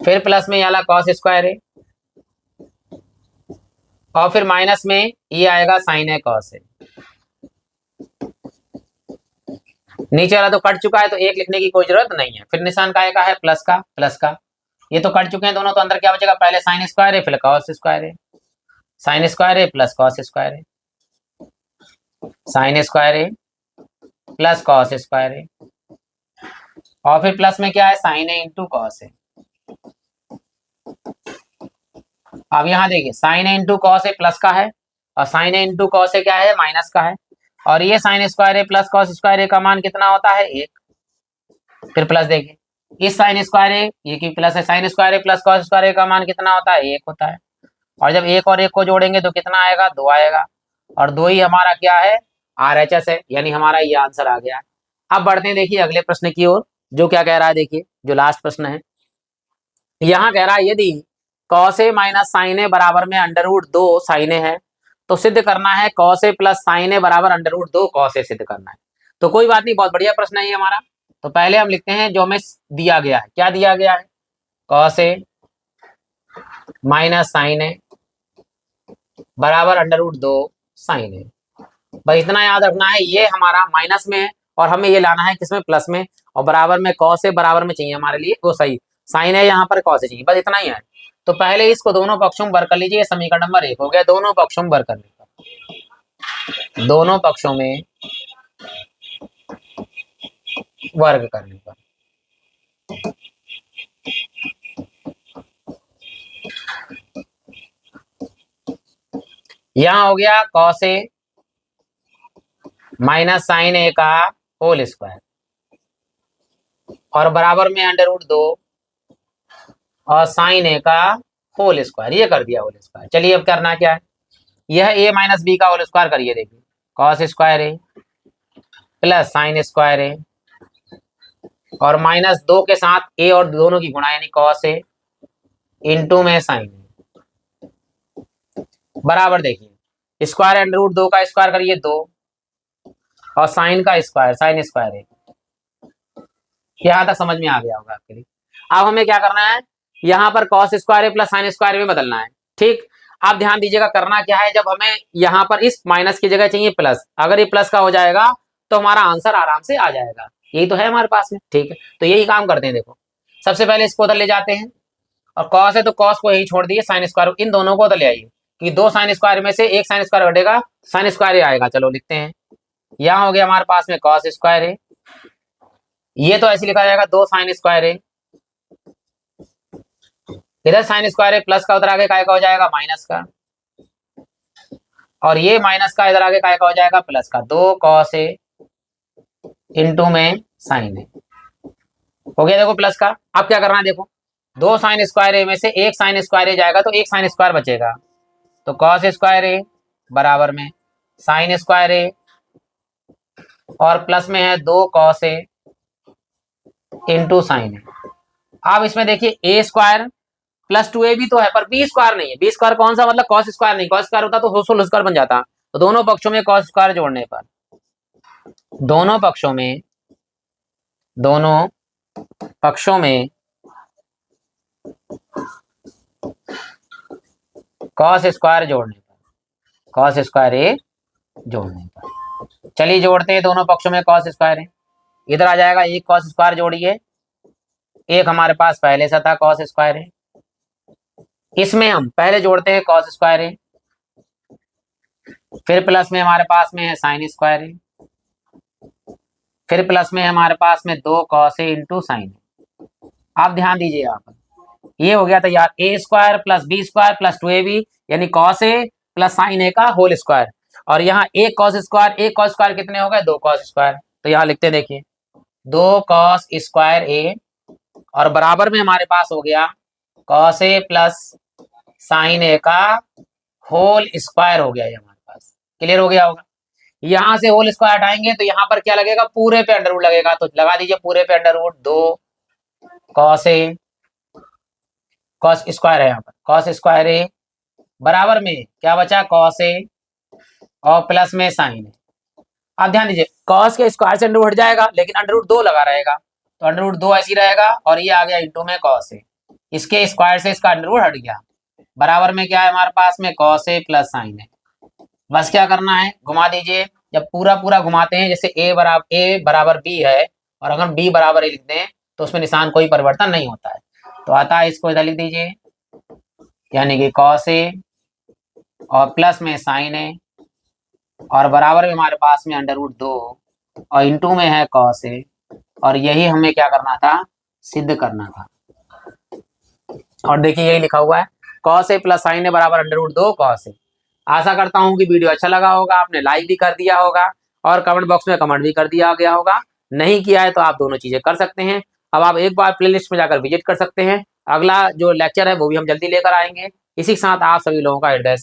फिर प्लस में वाला कॉस स्क्वायर ए, और फिर माइनस में ये आएगा साइन ए कॉस ए। नीचे वाला तो कट चुका है, तो एक लिखने की कोई जरूरत नहीं है। फिर निशान काय का है, प्लस का, प्लस का, ये तो कट चुके हैं दोनों, तो अंदर क्या बचेगा, पहले साइन स्क्वायर है फिर कॉस स्क्वायर है, साइन स्क्वायर है प्लस कॉस स्क्वायर है, साइन स्क्वायर है प्लस कॉस स्क्वायर है, और फिर प्लस में क्या है, साइन ए इंटू कॉस है। अब यहाँ देखिए sign A into cos A plus का है, और sign A into cos A क्या है, माइनस का है। और ये sine square A plus cos square ए का मान कितना होता है, एक। फिर प्लस देखिए, इस साइन स्क्वायर ए, ये की प्लस है, sine square A plus cos square ए का मान कितना होता है, एक होता है। और जब एक और एक को जोड़ेंगे तो कितना आएगा, दो आएगा। और दो ही हमारा क्या है, RHS है, यानी हमारा ये आंसर आ गया। अब बढ़ते हैं देखिए अगले प्रश्न की ओर, जो क्या कह रहा है, देखिए जो लास्ट प्रश्न है, यहाँ कह रहा है यदि कॉस ए माइनस साइन ए बराबर में अंडर रूट दो साइन ए है, तो सिद्ध करना है कॉस ए प्लस साइन ए बराबर अंडर रूट दो कॉस ए सिद्ध करना है। तो कोई बात नहीं, बहुत बढ़िया प्रश्न है ये हमारा। तो पहले हम लिखते हैं जो हमें दिया गया है, क्या दिया गया है, कॉस ए माइनस साइन ए बराबर अंडर रूट दो साइन ए। बस इतना याद रखना है, ये हमारा माइनस में है और हमें ये लाना है किसमें, प्लस में, और बराबर में कॉस ए बराबर में चाहिए हमारे लिए, वो सही साइन है यहाँ पर कॉस ए चाहिए, बस इतना ही है। तो पहले इसको दोनों पक्षों में वर्ग कर लीजिए, समीकरण नंबर 1 हो गया, दोनों पक्षों में वर्ग करने पर, दोनों पक्षों में वर्ग करने पर। यहां हो गया cos A minus sign A का होल स्क्वायर, और बराबर में अंडर रूट दो और साइन ए का होल स्क्वायर, ये कर दिया होल स्क्वायर। चलिए अब करना क्या है, यह ए माइनस बी का होल स्क्वायर करिए, देखिए cos square A plus sine square ए, और माइनस दो के साथ ए और दोनों की गुणा यानी कॉस ए इंटू में साइन ए, बराबर देखिए स्क्वायर अंडर रूट दो का स्क्वायर करिए दो, और साइन का स्क्वायर साइन स्क्वायर ए। यहाँ तक समझ में आ गया होगा आपके लिए। अब हमें क्या करना है, यहाँ पर cos square plus sine square में बदलना है, ठीक। आप ध्यान दीजिएगा करना क्या है, जब हमें यहाँ पर इस माइनस की जगह चाहिए प्लस, अगर ये प्लस का हो जाएगा तो हमारा आंसर आराम से आ जाएगा, यही तो है हमारे पास में, ठीक है। तो यही काम करते हैं, देखो सबसे पहले इसको उधर ले जाते हैं, और कॉस है तो कॉस को यही छोड़ दिए, साइन स्क्वायर इन दोनों को उधर ले आइए, कि दो साइन स्क्वायर में से एक साइन स्क्वायर घटेगा, साइन स्क्वायर आएगा। चलो लिखते हैं, यहाँ हो गया हमारे पास में कॉस स्क्वायर है, ये तो ऐसे लिखा जाएगा दो साइन स्क्वायर है, इधर साइन स्क्वायर है प्लस का, उधर आगे काय का हो जाएगा माइनस का, और ये माइनस का इधर आगे काय का हो जाएगा प्लस का, दो कॉस ए इंटू में साइन ए। हो गया देखो प्लस का। अब क्या करना है देखो, दो साइन स्क्वायर ए में से एक साइन स्क्वायर ए जाएगा तो एक साइन स्क्वायर बचेगा, तो कॉस स्क्वायर ए बराबर में साइन स्क्वायर ए और प्लस में है दो कॉस ए इंटू साइन ए। अब इसमें देखिए ए स्क्वायर प्लस टू ए भी तो है पर बी स्क्वायर नहीं है। बी स्क्वायर कौन सा, मतलब कॉस स्क्वायर नहीं, कॉस स्क्वायर होता तो होल स्क्वायर बन जाता। तो दोनों पक्षों में कॉस स्क्वायर जोड़ने पर, दोनों पक्षों में कॉस स्क्वायर जोड़ने पर, कॉस स्क्वायर ए जोड़ने पर, चलिए जोड़ते हैं दोनों पक्षों में कॉस स्क्वायर ए। इधर आ जाएगा एक कॉस स्क्वायर जोड़िए, एक हमारे पास पहले से था कॉस स्क्वायर ए, इसमें हम पहले जोड़ते हैं कॉस स्क्वायर ए, फिर प्लस में हमारे पास में है साइन स्क्वायर ए, फिर प्लस में हमारे पास में दो cos A into sine A. आप ध्यान दीजिए यहाँ पर, ये हो गया तैयार A square plus B square plus two A B यानी cos A plus sine A का होल स्क्वायर। और यहाँ एक कॉस स्क्वायर कितने हो गए, दो कॉस स्क्वायर। तो यहाँ लिखते देखिए दो कॉस स्क्वायर ए और बराबर में हमारे पास हो गया cos A plus sine A का होल स्क्वायर हो गया ये हमारे पास। क्लियर हो गया होगा। यहां से होल स्क्वायर हटाएंगे तो यहाँ पर क्या लगेगा, पूरे पे अंडर रूट लगेगा, तो लगा दीजिए पूरे पे अंडर रूट, दो कॉस ए, कॉस स्क्वायर है यहाँ पर कॉस स्क्वायर ए बराबर में क्या बचा कॉस ए और प्लस में साइन ए। अब ध्यान दीजिए कॉस के स्क्वायर से अंडर रूट हट जाएगा लेकिन अंडर रूट दो लगा रहेगा, तो अंडर रूट दो ऐसी रहेगा और ये आ गया इंटू में कॉस ए, इसके स्क्वायर से इसका अंडर रूट हट गया, बराबर में क्या है हमारे पास में कॉस ए प्लस साइन ए। बस क्या करना है, घुमा दीजिए। जब पूरा पूरा घुमाते हैं, जैसे ए बराबर बी है और अगर बी बराबर ए लिख दें तो उसमें निशान कोई परिवर्तन नहीं होता है, तो आता है इसको इधर लिख दीजिए, यानी कि कॉस ए और प्लस में साइन ए और बराबर में हमारे पास में अंडर रूट दो और इंटू में है कॉस ए, और यही हमें क्या करना था, सिद्ध करना था। और देखिए यही लिखा हुआ है कॉस ए प्लस साइन ए बराबर अंडर रूट दो कॉस ए। आशा करता हूँ कि वीडियो अच्छा लगा होगा, आपने लाइक भी कर दिया होगा और कमेंट बॉक्स में कमेंट भी कर दिया गया होगा। नहीं किया है तो आप दोनों चीजें कर सकते हैं। अब आप एक बार प्लेलिस्ट में जाकर विजिट कर सकते हैं। अगला जो लेक्चर है वो भी हम जल्दी लेकर आएंगे। इसी के साथ आप सभी लोगों का हृदय से